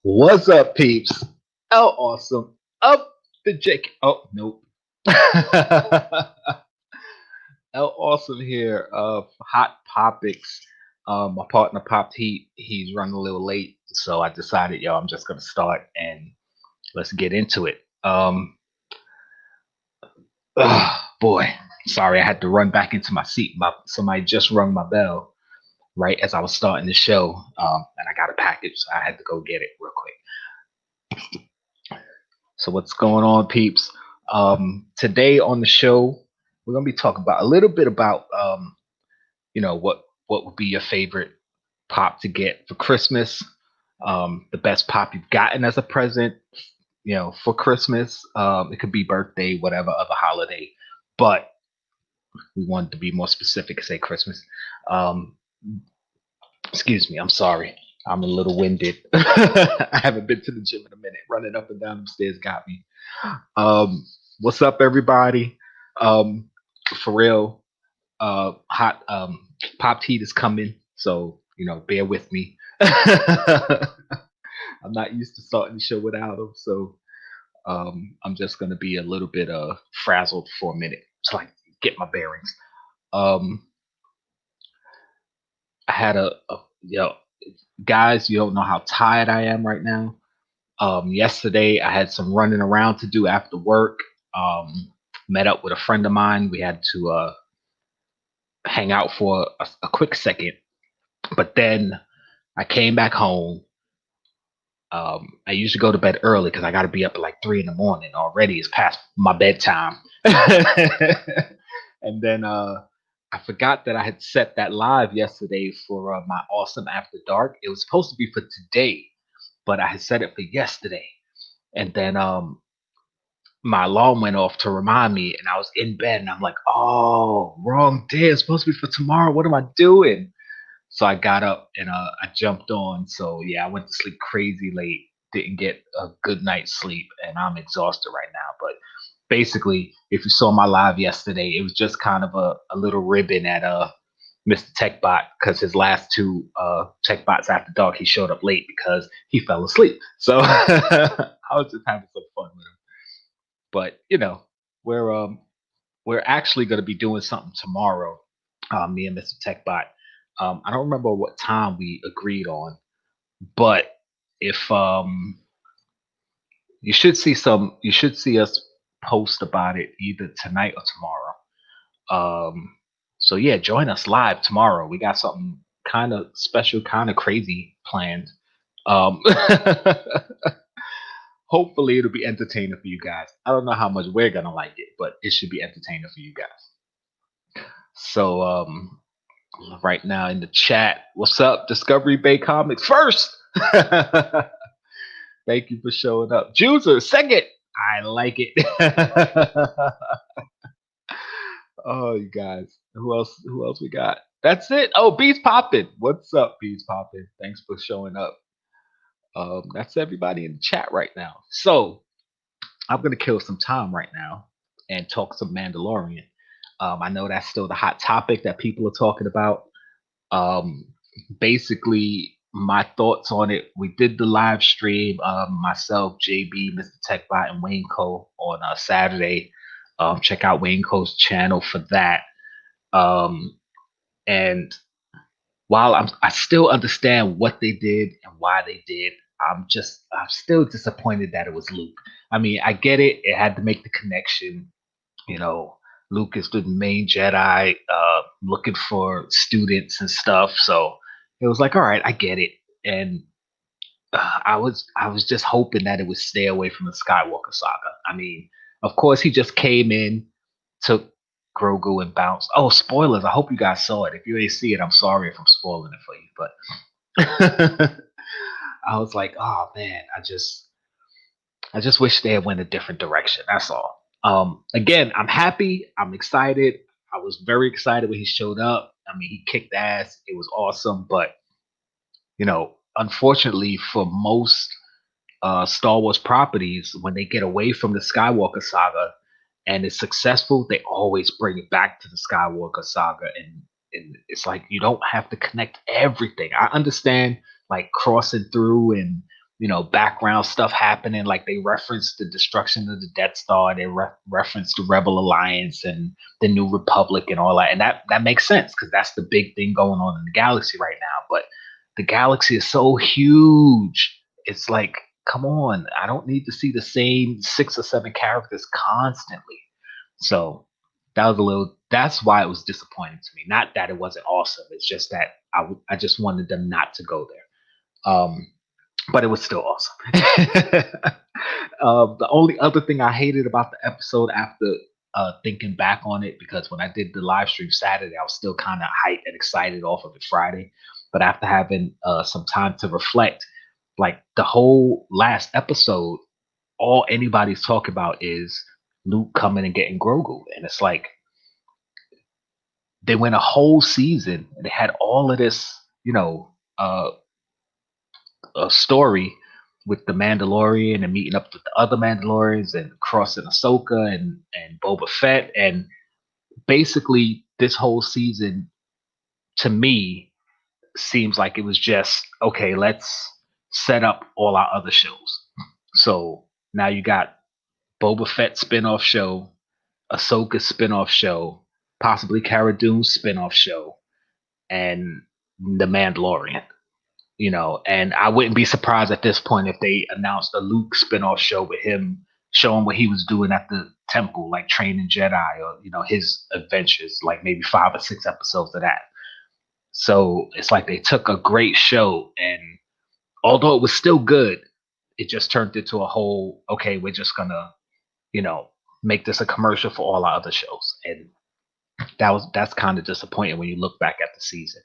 What's up, peeps? L Awesome up the Jk. Oh nope. L Awesome here of Hot Popics. My partner Popped he's running a little late, so I decided, yo, I'm just gonna start and let's get into it. Boy, sorry, I had to run back into my seat. Somebody just rung my bell right as I was starting the show, and I got a package, so I had to go get it real quick. So what's going on, peeps? Today on the show, we're gonna be talking about a little bit about what would be your favorite pop to get for Christmas, the best pop you've gotten as a present, for Christmas. It could be birthday, whatever other holiday, but we wanted to be more specific and say Christmas. Excuse me, I'm sorry. I'm a little winded. I haven't been to the gym in a minute. Running up and down the stairs got me. What's up, everybody? For real, hot pop heat is coming, so bear with me. I'm not used to starting the show without him, so I'm just gonna be a little bit frazzled for a minute so I get my bearings. I had guys, you don't know how tired I am right now. Yesterday, I had some running around to do after work. Met up with a friend of mine. We had to hang out for a quick second, but then I came back home. I usually go to bed early because I got to be up at like 3 in the morning. Already it's past my bedtime. And then I forgot that I had set that live yesterday for my Awesome After Dark. It was supposed to be for today, but I had set it for yesterday. And then my alarm went off to remind me, and I was in bed, and I'm like, oh, wrong day. It's supposed to be for tomorrow. What am I doing? So I got up and I jumped on. So yeah, I went to sleep crazy late, didn't get a good night's sleep, and I'm exhausted right now. But basically, if you saw my live yesterday, it was just kind of a little ribbon at Mr. Techbot, because his last two Techbots After Dark, he showed up late because he fell asleep. So I was just having some fun with him. But we're actually going to be doing something tomorrow, me and Mr. Techbot. I don't remember what time we agreed on, but if you should see us post about it either tonight or tomorrow. So yeah, join us live tomorrow. We got something kind of special, kind of crazy planned. Hopefully it'll be entertaining for you guys. I don't know how much we're gonna like it, but it should be entertaining for you guys. So right now in the chat, what's up, Discovery Bay Comics first? Thank you for showing up. Juicer second. I like it. Oh, you guys. Who else we got? That's it. Oh, Bees Poppin'. What's up, Bees Poppin'? Thanks for showing up. That's everybody in the chat right now. So I'm gonna kill some time right now and talk some Mandalorian. I know that's still the hot topic that people are talking about. Basically, my thoughts on it. We did the live stream. Myself, JB, Mr. Techbot, and Wayne Cole on Saturday. Check out Wayne Cole's channel for that. And while I still understand what they did and why they did, I'm still disappointed that it was Luke. I mean, I get it. It had to make the connection. Luke is the main Jedi, looking for students and stuff. So it was like, all right, I get it. And I was just hoping that it would stay away from the Skywalker saga. I mean, of course, he just came in, took Grogu and bounced. Oh, spoilers! I hope you guys saw it. If you ain't see it, I'm sorry if I'm spoiling it for you. But I was like, oh man, I just wish they had went a different direction. That's all. Again, I'm happy. I'm excited. I was very excited when he showed up. I mean, he kicked ass. It was awesome. But unfortunately, for most Star Wars properties, when they get away from the Skywalker saga and it's successful, they always bring it back to the Skywalker saga, and it's like you don't have to connect everything. I understand like crossing through and background stuff happening, like they reference the destruction of the Death Star, they reference the Rebel Alliance and the New Republic and all that, and that makes sense because that's the big thing going on in the galaxy right now. But the galaxy is so huge. It's like, come on, I don't need to see the same 6 or 7 characters constantly. So that's why it was disappointing to me. Not that it wasn't awesome. It's just that I just wanted them not to go there. But it was still awesome. The only other thing I hated about the episode after thinking back on it, because when I did the live stream Saturday, I was still kind of hyped and excited off of it Friday. But after having some time to reflect, like the whole last episode, all anybody's talking about is Luke coming and getting Grogu. And it's like they went a whole season and they had all of this, a story with the Mandalorian and meeting up with the other Mandalorians and crossing Ahsoka and Boba Fett. And basically this whole season to me seems like it was just, okay, let's set up all our other shows. So now you got Boba Fett spin-off show, Ahsoka spin-off show, possibly Cara Dune spin-off show, and The Mandalorian. And I wouldn't be surprised at this point if they announced a Luke spin-off show with him showing what he was doing at the temple, like training Jedi or, his adventures, like maybe 5 or 6 episodes of that. So it's like they took a great show, and although it was still good, it just turned into a whole, okay, we're just gonna, you know, make this a commercial for all our other shows. And that's kind of disappointing when you look back at the season.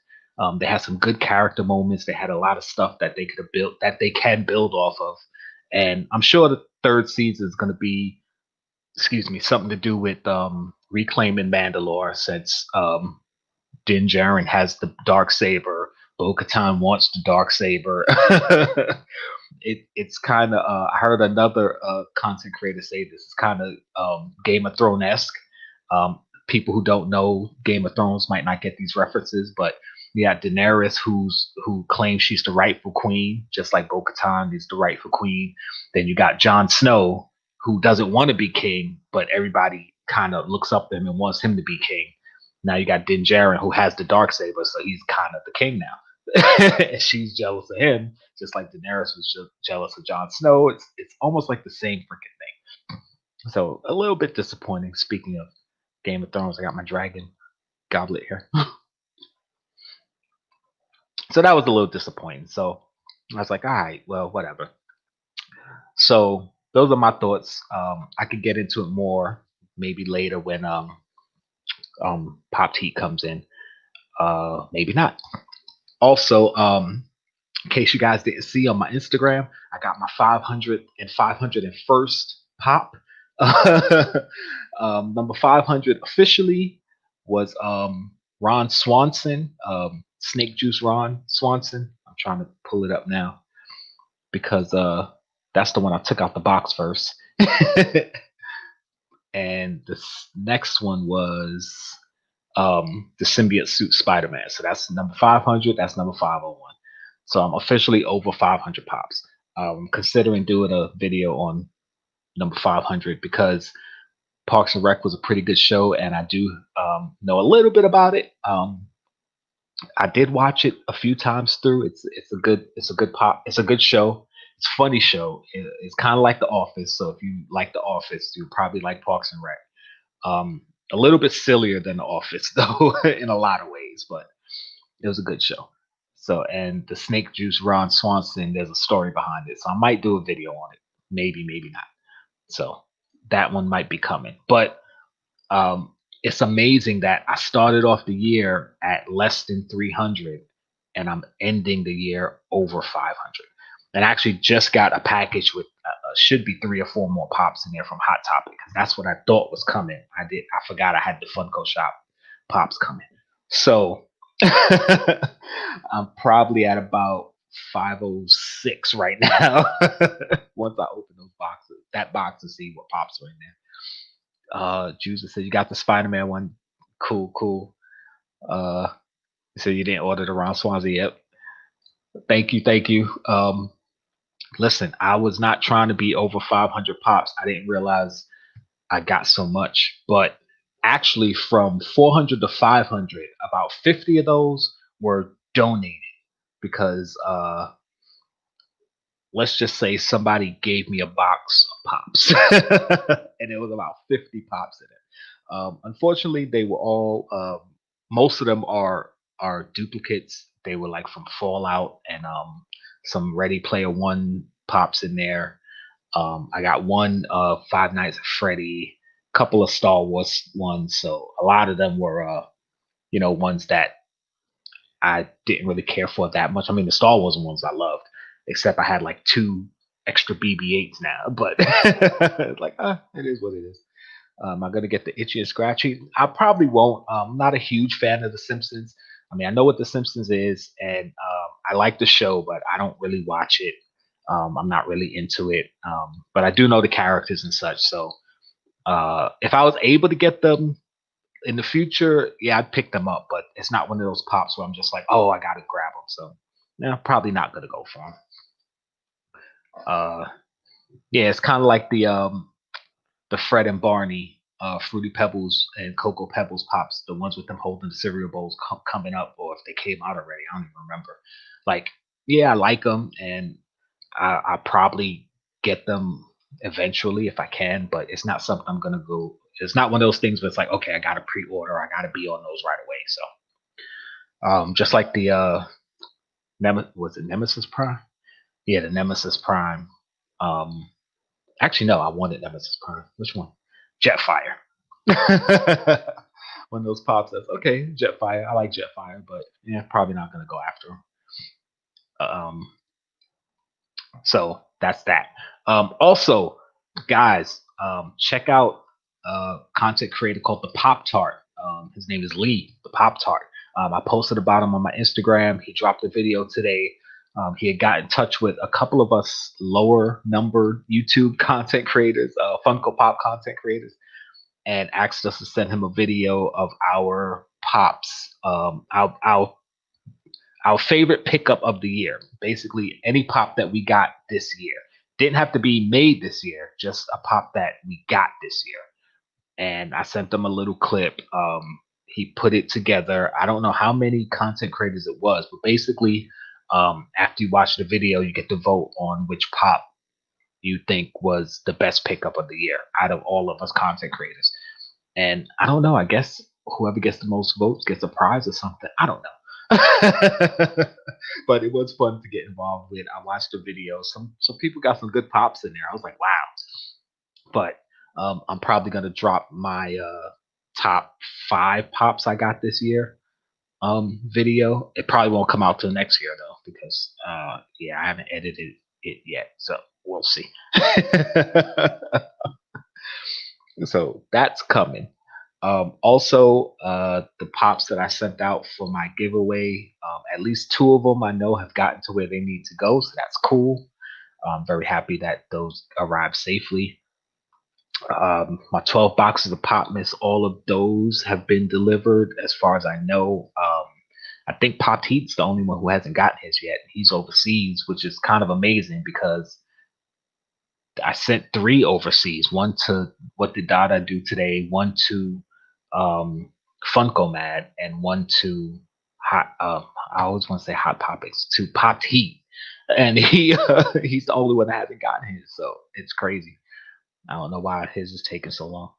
They had some good character moments. They had a lot of stuff that they could have built, that they can build off of. And I'm sure the third season is going to be, excuse me, something to do with reclaiming Mandalore, since Din Djarin has the dark saber. Bo-Katan wants the dark saber. It's kind of. I heard another content creator say this. It's kind of Game of Thrones esque. People who don't know Game of Thrones might not get these references, but you got Daenerys, who claims she's the rightful queen, just like Bo-Katan is the rightful queen. Then you got Jon Snow, who doesn't want to be king, but everybody kind of looks up to him and wants him to be king. Now you got Din Djarin, who has the dark saber, so he's kind of the king now. And she's jealous of him, just like Daenerys was jealous of Jon Snow. It's almost like the same freaking thing. So a little bit disappointing. Speaking of Game of Thrones, I got my dragon goblet here. So that was a little disappointing. So I was like, all right, well, whatever. So those are my thoughts. I could get into it more maybe later when Pop Heat comes in. Maybe not. Also, in case you guys didn't see on my Instagram, I got my 500 and 501st pop. Number 500 officially was Ron Swanson, Snake Juice Ron Swanson. I'm trying to pull it up now because that's the one I took out the box first. And the next one was the symbiote suit Spider-Man. So that's number 500. That's number 501. So I'm officially over 500 pops. I'm considering doing a video on number 500 because Parks and Rec was a pretty good show, and I do know a little bit about it. I did watch it a few times through. It's a good pop. It's a good show. It's a funny show. It's kind of like The Office. So if you like The Office, you probably like Parks and Rec. A little bit sillier than The Office, though, in a lot of ways, but it was a good show. So, and the Snake Juice Ron Swanson, there's a story behind it. So I might do a video on it. Maybe, maybe not. So that one might be coming. But it's amazing that I started off the year at less than 300 and I'm ending the year over 500. And I actually just got a package with should be 3 or 4 more pops in there from Hot Topic because that's what I thought was coming. I forgot I had the Funko Shop pops coming. So I'm probably at about 506 right now. Once I open that box, to see what pops are in there. Juicer said you got the Spider-Man one. Cool, cool. So you didn't order the Ron Swansea. Yep. Thank you, thank you. Listen, I was not trying to be over 500 pops. I didn't realize I got so much, but actually from 400 to 500, about 50 of those were donated because let's just say somebody gave me a box of pops and it was about 50 pops in it. Unfortunately, they were all most of them are duplicates. They were like from Fallout and some Ready Player One pops in there. I got one Five Nights at Freddy, couple of Star Wars ones. So a lot of them were ones that I didn't really care for that much. I mean, the Star Wars ones I loved, except I had like 2 extra BB-8s now. But it's like, it is what it is. Am I gonna get the itchy and scratchy? I probably won't. I'm not a huge fan of The Simpsons. I mean, I know what The Simpsons is, and I like the show, but I don't really watch it. I'm not really into it, but I do know the characters and such. So if I was able to get them in the future, yeah, I'd pick them up. But it's not one of those pops where I'm just like, oh, I gotta grab them. So yeah, probably not gonna go for them. Yeah, it's kind of like the Fred and Barney Fruity Pebbles and Cocoa Pebbles pops, the ones with them holding the cereal bowls coming up, or if they came out already, I don't even remember. Like, yeah, I like them, and I probably get them eventually if I can, but it's not something I'm gonna go. It's not one of those things where it's like, okay, I gotta pre-order, I gotta be on those right away. So, just like the was it Nemesis Prime? Yeah, the Nemesis Prime. Um, Actually, no, I wanted Nemesis Prime. Which one? Jetfire. One of those pops that's okay, Jetfire. I like Jetfire, but yeah, probably not gonna go after him. Um, so that's that. Also, guys, check out content creator called the Pop Tart. His name is Lee, the Pop Tart. I posted about him on my Instagram. He dropped a video today. He had got in touch with a couple of us lower number YouTube content creators, Funko Pop content creators, and asked us to send him a video of our pops, our favorite pickup of the year. Basically, any pop that we got this year. Didn't have to be made this year, just a pop that we got this year. And I sent them a little clip. He put it together. I don't know how many content creators it was, but basically, after you watch the video, you get to vote on which pop you think was the best pickup of the year out of all of us content creators. And I don't know. I guess whoever gets the most votes gets a prize or something. I don't know. But it was fun to get involved with. I watched the video. Some people got some good pops in there. I was like, wow. But I'm probably gonna drop my top 5 pops I got this year video. It probably won't come out till next year though, because yeah, I haven't edited it yet. So we'll see. So that's coming. Also, the pops that I sent out for my giveaway, at least 2 of them I know have gotten to where they need to go, so that's cool. I'm very happy that those arrived safely. My 12 boxes of Pop Miss, all of those have been delivered as far as I know. I think Pop Heat's the only one who hasn't gotten his yet. He's overseas, which is kind of amazing because I sent 3 overseas. One to What Did Dada Do Today, one to Funko Mad, and one to Hot. I always want to say Hot Topics to Pop Heat, and he's the only one that hasn't gotten his. So it's crazy. I don't know why his is taking so long.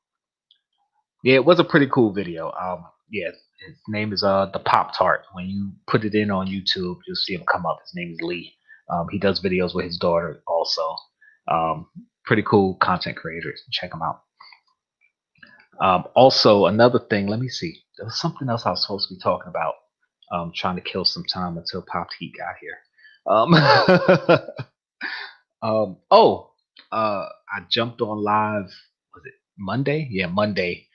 Yeah, it was a pretty cool video. Yeah, his name is the Pop Tart. When you put it in on YouTube, you'll see him come up. His name is Lee. He does videos with his daughter also. Pretty cool content creators. Check him out. Also, another thing. Let me see. There was something else I was supposed to be talking about. Trying to kill some time until Pop Heat got here. Oh, I jumped on live. Was it Monday? Yeah, Monday.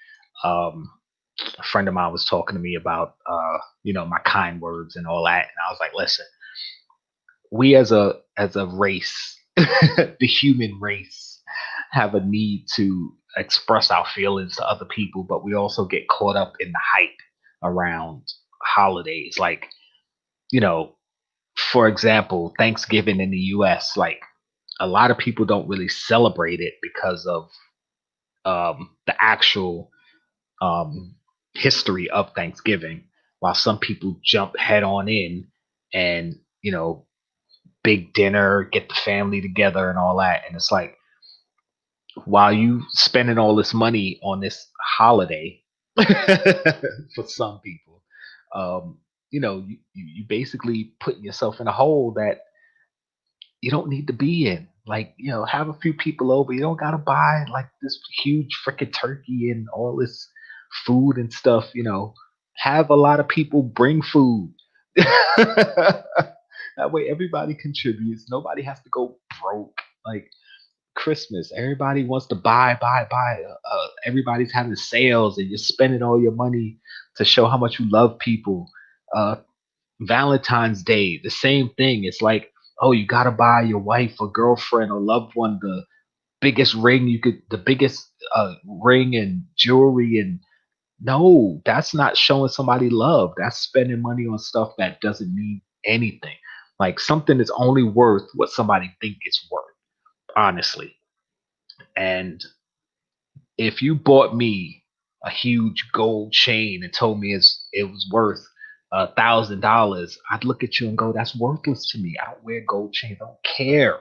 Um, a friend of mine was talking to me about my kind words and all that, and I was like, listen, we as a race, the human race, have a need to express our feelings to other people, but we also get caught up in the hype around holidays. Like, you know, for example, Thanksgiving in the US, like a lot of people don't really celebrate it because of the actual um, history of Thanksgiving, while some people jump head on in and, big dinner, get the family together and all that. And it's like, while you spending all this money on this holiday for some people, you basically putting yourself in a hole that you don't need to be in. Like, have a few people over. You don't gotta buy like this huge freaking turkey and all this food and stuff. Have a lot of people bring food. That way, everybody contributes. Nobody has to go broke. Like Christmas, everybody wants to buy, buy, buy. Everybody's having sales, and you're spending all your money to show how much you love people. Uh, Valentine's Day, the same thing. It's like, oh, you gotta buy your wife or girlfriend or loved one the biggest ring and jewelry. And no, that's not showing somebody love. That's spending money on stuff that doesn't mean anything. Like something is only worth what somebody think it's worth, honestly. And if you bought me a huge gold chain and told me it was worth $1,000, I'd look at you and go, "That's worthless to me. I don't wear gold chains. I don't care."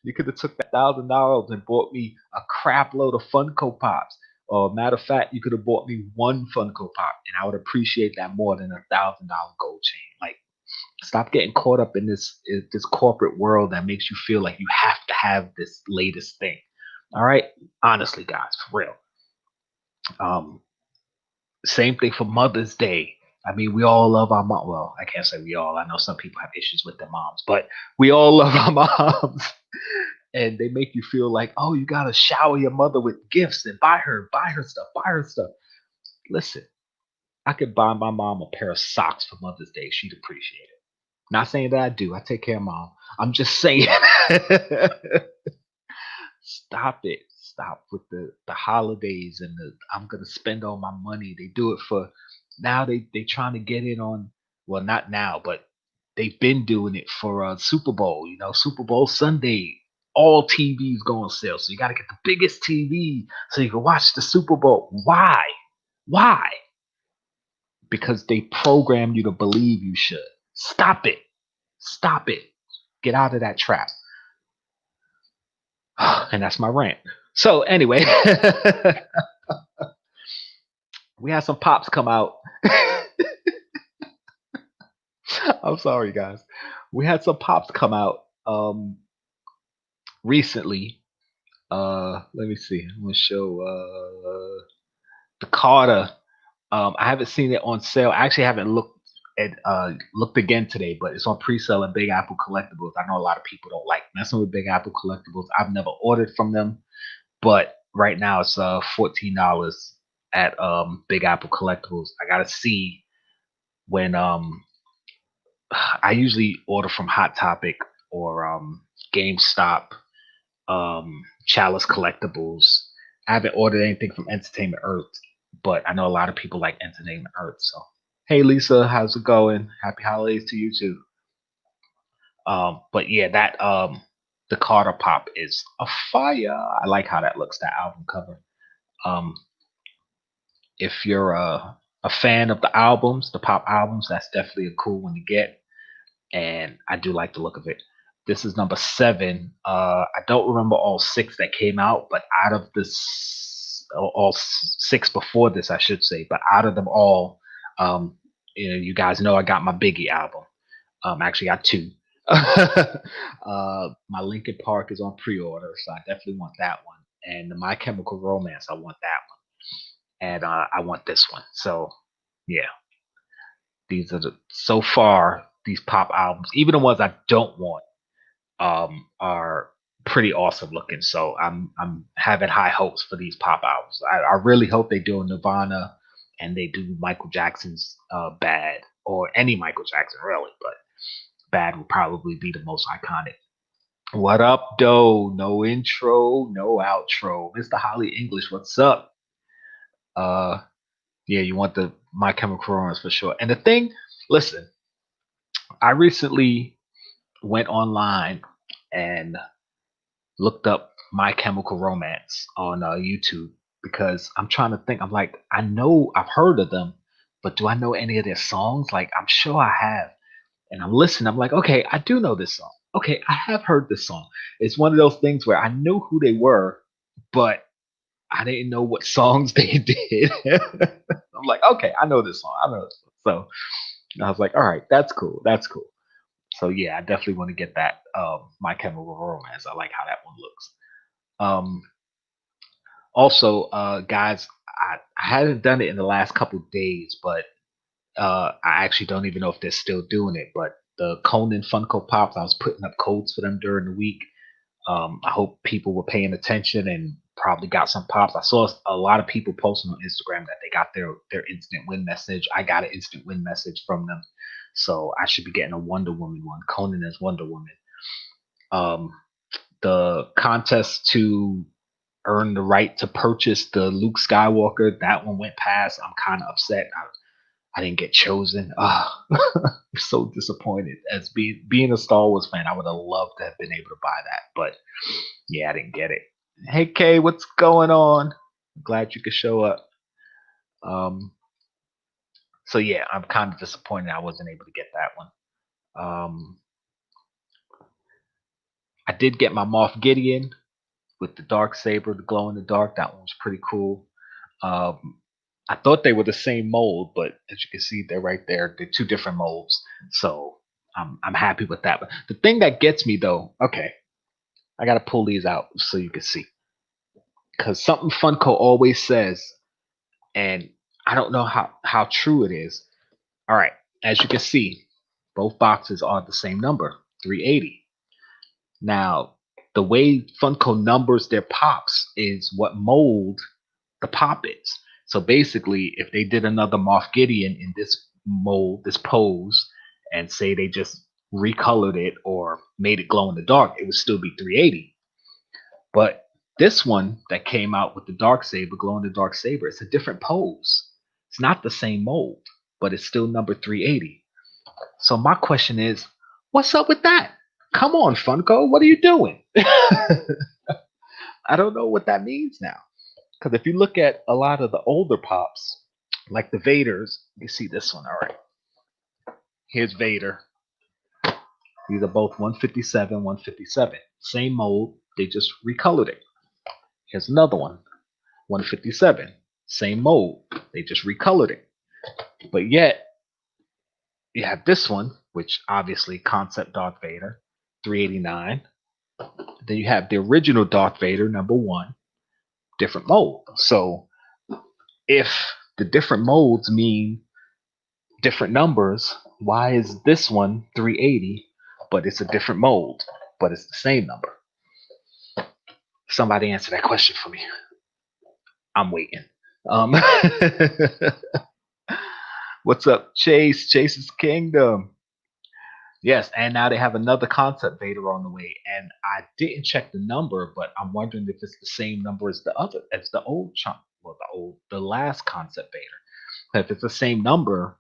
You could have took that $1,000 and bought me a crap load of Funko Pops. Or matter of fact, you could have bought me one Funko Pop, and I would appreciate that more than $1,000 gold chain. Like, stop getting caught up in this corporate world that makes you feel like you have to have this latest thing. All right, honestly, guys, for real. Um, Same thing for Mother's Day. I mean, we all love our mom. Well, I can't say we all. I know some people have issues with their moms, but we all love our moms. And they make you feel like, oh, you gotta shower your mother with gifts and buy her stuff, buy her stuff. Listen, I could buy my mom a pair of socks for Mother's Day. She'd appreciate it. Not saying that I do. I take care of mom. I'm just saying. Stop it. Stop with the holidays and the I'm gonna spend all my money. They do it for now. They trying to get in on, well, not now, but they've been doing it for Super Bowl. Super Bowl Sunday, all TVs go on sale. So you got to get the biggest TV so you can watch the Super Bowl. Why? Why? Because they program you to believe you should. Stop it. Stop it. Get out of that trap. And that's my rant. So anyway, we had some pops come out. I'm sorry, guys. We had some pops come out recently. Let me see. I'm gonna show the Carter. I haven't seen it on sale. I actually haven't looked again today, but it's on pre-sale at Big Apple Collectibles. I know a lot of people don't like messing with Big Apple Collectibles. I've never ordered from them, but right now it's $14 at Big Apple Collectibles. I gotta see when I usually order from Hot Topic or GameStop, Chalice Collectibles. I haven't ordered anything from Entertainment Earth, but I know a lot of people like Entertainment Earth. So, hey Lisa, how's it going? Happy holidays to you too. But yeah, that the Carter Pop is a fire. I like how that looks. That album cover. Um, if you're a fan of the albums, the pop albums, that's definitely a cool one to get. And I do like the look of it. This is number 7. I don't remember all 6 that came out, but out of this, all 6 before this, I should say, but out of them all, you guys know I got my Biggie album. Actually got 2. My Linkin Park is on pre-order, so I definitely want that one. And the My Chemical Romance, I want that one. And I want this one. So yeah, these are so far these pop albums, even the ones I don't want. are pretty awesome looking. So I'm having high hopes for these pop albums. I really hope they do Nirvana and they do Michael Jackson's Bad, or any Michael Jackson really, but Bad will probably be the most iconic. What up, though? No intro, no outro. Mr. Holly English, what's up? Uh, yeah, you want the My Chemical Romance for sure. And the thing, listen, I recently went online and looked up My Chemical Romance on YouTube because I'm trying to think. I'm like, I know I've heard of them, but do I know any of their songs? Like, I'm sure I have. And I'm listening. I'm like, okay, I do know this song. Okay, I have heard this song. It's one of those things where I knew who they were, but I didn't know what songs they did. I'm like, okay, I know this song. I know this song. So I was like, all right, that's cool. That's cool. So yeah, I definitely want to get that My Chemical Romance. I like how that one looks. Um, Also, guys, I haven't done it in the last couple days, but I actually don't even know if they're still doing it. But the Conan Funko Pops, I was putting up codes for them during the week. I hope people were paying attention and probably got some pops. I saw a lot of people posting on Instagram that they got their instant win message. I got an instant win message from them, so I should be getting a Wonder Woman one. Conan as Wonder Woman. Um, the contest to earn the right to purchase the Luke Skywalker, that one went past. I'm kind of upset. I didn't get chosen. I'm so disappointed. As being a Star Wars fan, I would have loved to have been able to buy that, but yeah, I didn't get it. Hey Kay, what's going on? Glad you could show up. Um, so yeah, I'm kind of disappointed I wasn't able to get that one. Um, I did get my Moff Gideon with the dark saber, the glow in the dark. That one was pretty cool. Um, I thought they were the same mold, but as you can see, they're right there. They're two different molds, so I'm happy with that. But the thing that gets me though, okay, I gotta pull these out so you can see, because something Funko always says, and I don't know how true it is. All right, as you can see, both boxes are the same number, 380. Now, the way Funko numbers their pops is what mold the pop is. So basically, if they did another Moff Gideon in this mold, this pose, and say they just recolored it or made it glow in the dark, it would still be 380. But this one that came out with the dark saber, glow in the dark saber, it's a different pose. It's not the same mold, but it's still number 380. So my question is, what's up with that? Come on, Funko, what are you doing? I don't know what that means now. Because if you look at a lot of the older pops, like the Vaders, you see this one. All right, here's Vader. These are both 157, 157. Same mold, they just recolored it. Here's another one, 157. Same mold, they just recolored it. But yet, you have this one, which obviously concept Darth Vader, 389. Then you have the original Darth Vader, number one, different mold. So if the different molds mean different numbers, why is this one 380, but it's a different mold, but it's the same number? Somebody answer that question for me. I'm waiting. Um, what's up, Chase? Chase's Kingdom. Yes, and now they have another concept Vader on the way, and I didn't check the number, but I'm wondering if it's the same number as the old chunk, well, the last concept Vader. If it's the same number,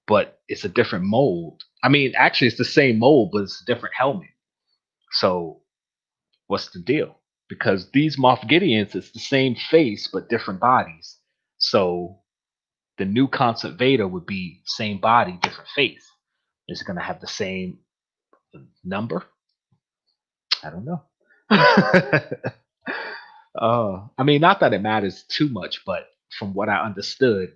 but it's a different mold. I mean, actually, it's the same mold, but it's a different helmet. So, what's the deal? Because these Moff Gideons, it's the same face but different bodies. So, the new concept Vader would be same body, different face. Is it going to have the same number? I don't know. I mean, not that it matters too much, but from what I understood,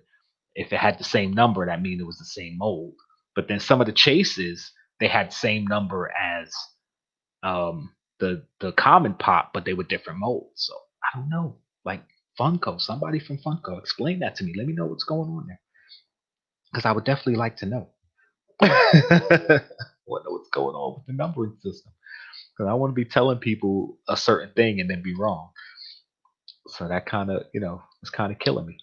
if it had the same number, that means it was the same mold. But then some of the chases, they had the same number as the common pop, but they were different molds. So I don't know. Like Funko, somebody from Funko, explain that to me. Let me know what's going on there, because I would definitely like to know. Want to know what's going on with the numbering system? Because I want to be telling people a certain thing and then be wrong. So that kind of, is kind of killing me.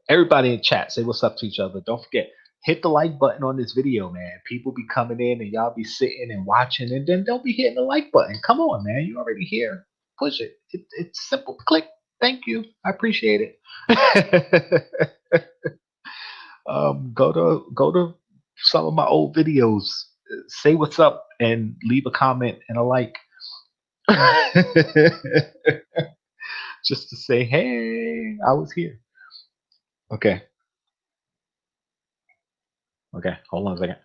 Everybody in chat, say what's up to each other. Don't forget, hit the like button on this video, man. People be coming in and y'all be sitting and watching, and then don't be hitting the like button. Come on, man. You already here. Push it. It's simple. Click. Thank you. I appreciate it. Go to some of my old videos. Say what's up and leave a comment and a like. Just to say, hey, I was here. Okay. Okay. Hold on a second.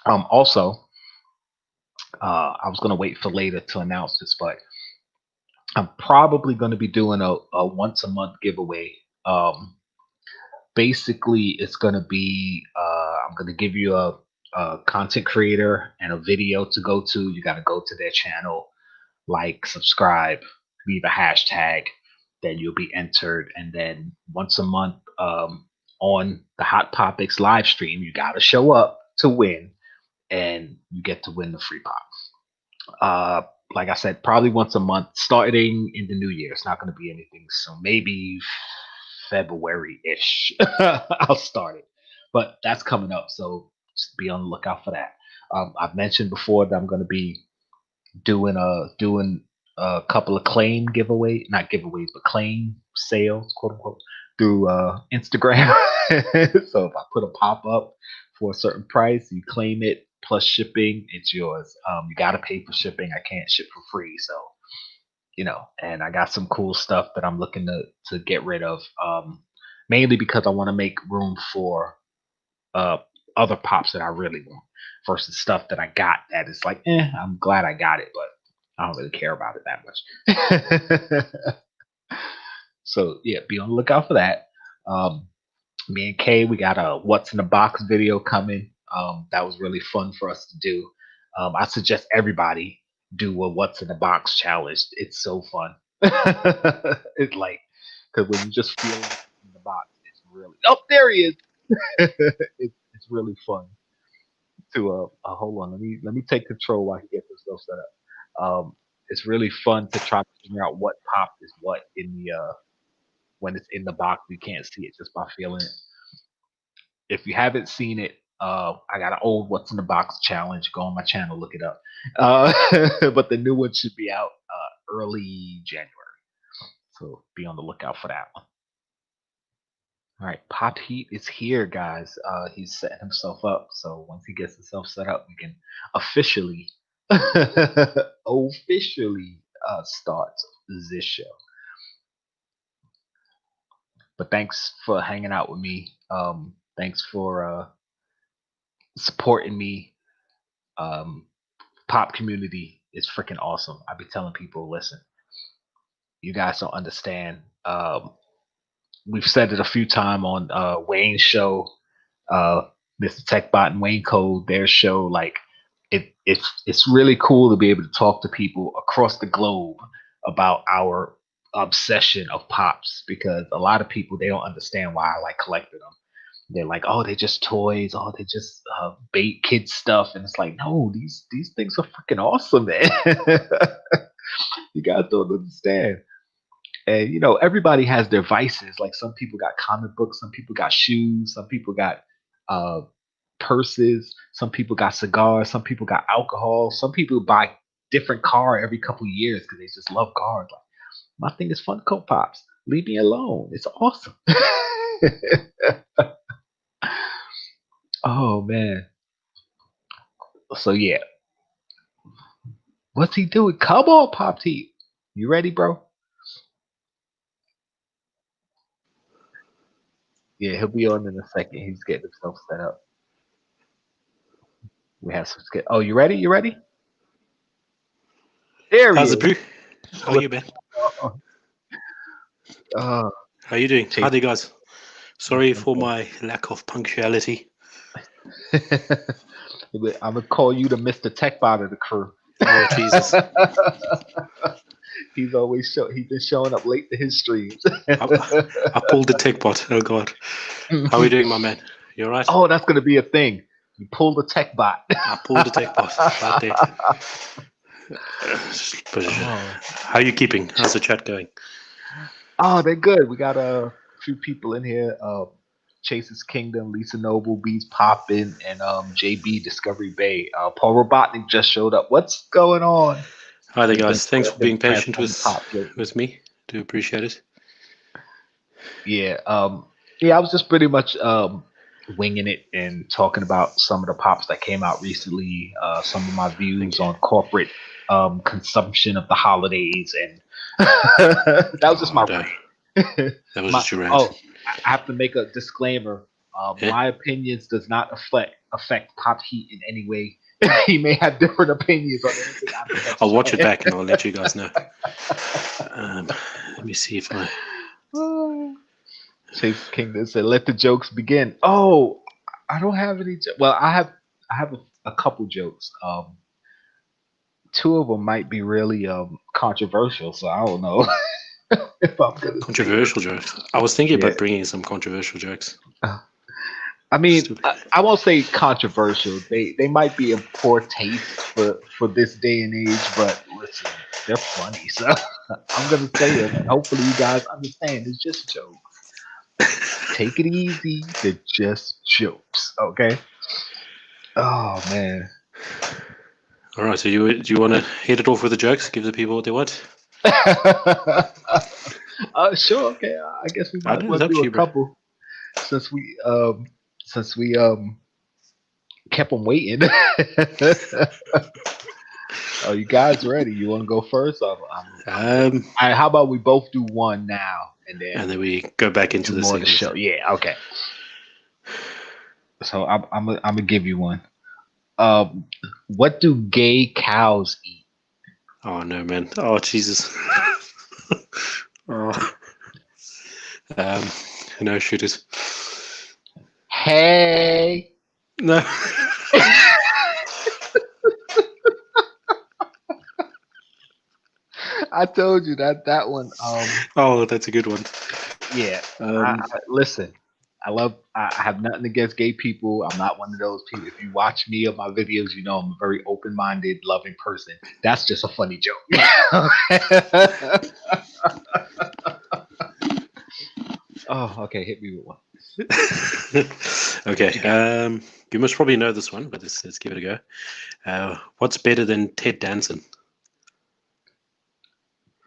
Also, I was gonna wait for later to announce this, but I'm probably gonna be doing a once a month giveaway. Basically, it's gonna be I'm gonna give you a content creator and a video to go to. You got to go to their channel, like, subscribe, leave a hashtag, then you'll be entered. And then once a month, on the Hot Popics live stream, you got to show up to win, and you get to win the free pop. Like I said, probably once a month, starting in the new year. It's not going to be anything, so maybe February-ish. I'll start it, but that's coming up, so just be on the lookout for that. I've mentioned before that I'm going to be doing a couple of claim not giveaways, but claim sales, quote unquote, through Instagram. So if I put a pop up for a certain price, you claim it plus shipping, it's yours. You got to pay for shipping. I can't ship for free, so and I got some cool stuff that I'm looking to get rid of, mainly because I want to make room for other pops that I really want versus stuff that I got that is like, I'm glad I got it, but I don't really care about it that much. So yeah, be on the lookout for that. Me and Kay, we got a what's in the box video coming. That was really fun for us to do. I suggest everybody do a what's in the box challenge. It's so fun. It's like, because when you just feel in the box, it's really, oh, there he is. It's really fun to hold on. Let me take control while he gets this stuff set up. It's really fun to try to figure out what pop is what in the when it's in the box. You can't see it just by feeling it. If you haven't seen it, I got an old what's in the box challenge. Go on my channel, look it up. But the new one should be out early January, so be on the lookout for that one. All right, Pop Heat is here, guys. He's setting himself up, so once he gets himself set up, we can officially start this show. But thanks for hanging out with me. Thanks for supporting me. Pop community is freaking awesome. I be telling people, listen, you guys don't understand. We've said it a few times on Wayne's show, Mr. Techbot and Wayne Code, their show. Like, it's really cool to be able to talk to people across the globe about our obsession of pops, because a lot of people, they don't understand why I like collecting them. They're like, oh, they're just toys, oh, they're just bait kid stuff, and it's like, no, these things are freaking awesome, man. You guys don't understand. And everybody has their vices. Like, some people got comic books, some people got shoes, some people got purses, some people got cigars, some people got alcohol, some people buy different car every couple of years because they just love cars. Like, my thing is Funko Pops. Leave me alone. It's awesome. Oh man. So yeah. What's he doing? Come on, Pop T. You ready, bro? Yeah, he'll be on in a second. He's getting himself set up. We have some skit. Oh, you ready? You ready? There he How's is. the brew? How are you, Ben? How are you doing? Howdy, guys. Sorry for my lack of punctuality. I'm gonna call you the Mr. Techbot of the crew. Oh Jesus! He's been showing up late to his streams. I pulled the tech bot. Oh God! How are you doing, my man? You're right. Oh, that's gonna be a thing. You pull the tech bot. I pulled the tech bot right there. But, Oh. how are you keeping? How's the chat going? Oh, they're good. We got a few people in here. Chase's Kingdom, Lisa Noble, Bees Poppin', and JB Discovery Bay. Paul Robotnik just showed up. What's going on? Hi there, He's been guys. Thanks for being patient Transforming Pops lately. with me. Do appreciate it. Yeah. I was just pretty much winging it and talking about some of the pops that came out recently. Some of my views on corporate consumption of the holidays, and that was just my rant. That was just your rant. Oh, I have to make a disclaimer. Yeah. My opinions does not affect Pop Heat in any way. He may have different opinions on anything. I'll watch it back and I'll let you guys know. Let me see if I. Chase Kingdom said, "Let the jokes begin." Oh, I don't have any. Well, I have a couple jokes. Two of them might be really controversial, so I don't know if I'm gonna controversial jokes. I was thinking about bringing some controversial jokes. I mean, I won't say controversial. They might be in poor taste for this day and age, but listen, they're funny. So I'm gonna say them, and hopefully you guys understand. It's just jokes. Take it easy. They're just jokes, okay? Oh man. All right. So do you want to hit it off with the jokes? Give the people what they want. Sure. Okay. I guess we might as well do a couple since we kept them waiting. Oh, you guys ready? You want to go first? How about we both do one now, and then we go back into the more of the show. Yeah. Okay. So I'm gonna give you one. What do gay cows eat? Oh no, man! Oh Jesus! Oh. No, shoot it. Hey. No. I told you that one. Oh, that's a good one. Yeah. Listen, I have nothing against gay people. I'm not one of those people. If you watch me or my videos, you know I'm a very open-minded, loving person. That's just a funny joke. Oh, okay. Hit me with one. Okay. You must probably know this one, but let's give it a go. What's better than Ted dancing?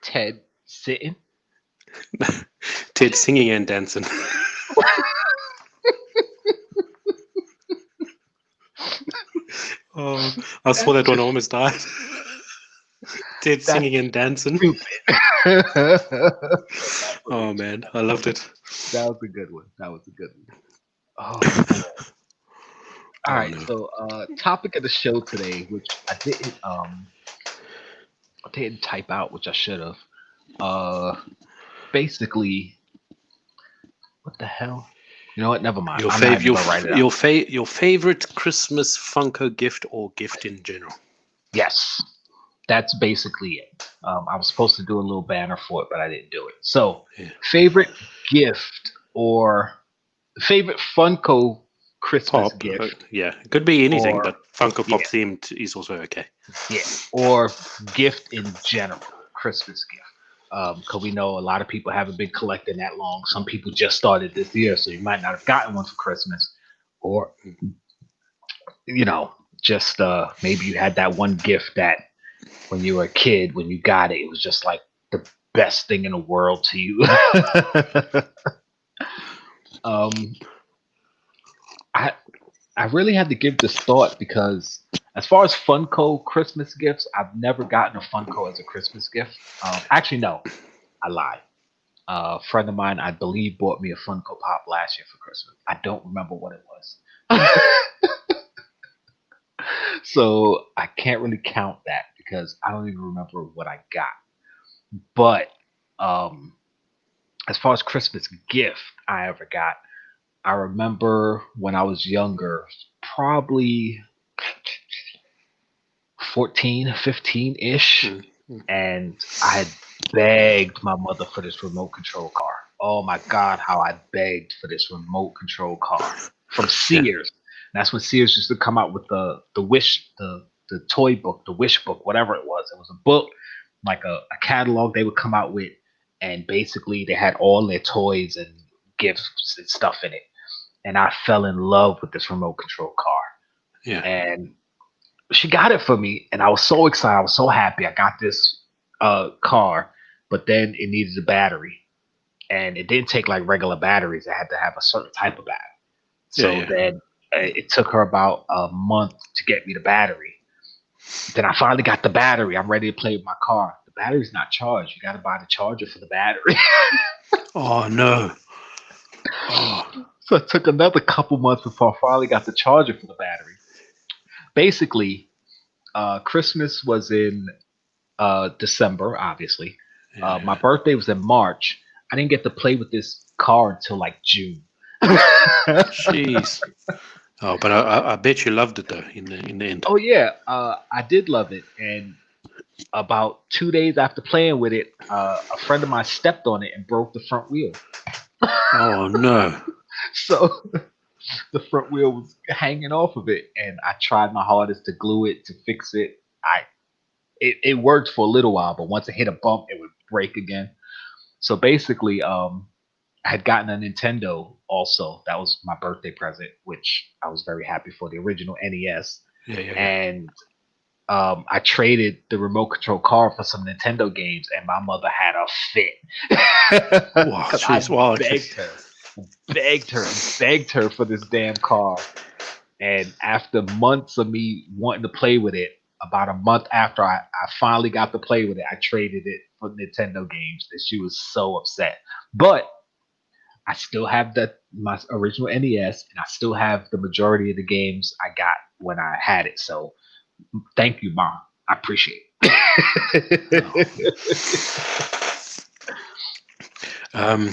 Ted sitting. Ted singing and dancing. Oh, I saw that one. I almost died. Ted singing and dancing. Oh man, I loved it. That was a good one. Oh. All right. No. So, topic of the show today, which I didn't type out, which I should have. Basically, what the hell? You know what? Never mind. Your favorite Christmas Funko gift or gift in general? Yes, that's basically it. I was supposed to do a little banner for it, but I didn't do it. So, favorite gift or favorite Funko Christmas gift? Yeah, it could be anything, but Funko Pop themed is also okay. Yeah, or gift in general, Christmas gift. Because we know a lot of people haven't been collecting that long. Some people just started this year, so you might not have gotten one for Christmas, or just maybe you had that one gift that when you were a kid, when you got it, it was just like the best thing in the world to you. I really had to give this thought because as far as Funko Christmas gifts, I've never gotten a Funko as a Christmas gift. Actually, no, I lied. A friend of mine, I believe, bought me a Funko Pop last year for Christmas. I don't remember what it was. So I can't really count that because I don't even remember what I got. But as far as Christmas gift I ever got, I remember when I was younger, probably 14, 15-ish, and I had begged my mother for this remote control car. Oh my God, how I begged for this remote control car. from Yeah. Sears. That's when Sears used to come out with the toy book, the wish book, whatever it was. It was a book, like a catalog they would come out with, and basically they had all their toys and gifts and stuff in it. And I fell in love with this remote control car. Yeah. And she got it for me, and I was so excited. I was so happy. I got this car, but then it needed a battery, and it didn't take like regular batteries. It had to have a certain type of battery. Yeah. So Yeah. then it took her about a month to get me the battery. Then I finally got the battery. I'm ready to play with my car. The battery's not charged. You got to buy the charger for the battery. Oh no. Oh. So it took another couple months before I finally got the charger for the battery. Basically, Christmas was in December, obviously. My Yeah. birthday was in March. I didn't get to play with this car until like June. Jeez. Oh, but I bet you loved it though in the end. Oh yeah, I did love it. And about 2 days after playing with it, a friend of mine stepped on it and broke the front wheel. Oh no. So the front wheel was hanging off of it, and I tried my hardest to glue it to fix it. It worked for a little while, but once it hit a bump, it would break again. So basically, I had gotten a Nintendo also. That was my birthday present, which I was very happy for, the original NES. Yeah. And I traded the remote control car for some Nintendo games, and my mother had a fit Wow. because I Jeez. Wow. Okay. begged her, begged her for this damn car. And after months of me wanting to play with it, about a month after I finally got to play with it, I traded it for Nintendo games, and she was so upset. But I still have my original NES, and I still have the majority of the games I got when I had it. So thank you, Mom. I appreciate Oh. it. Um,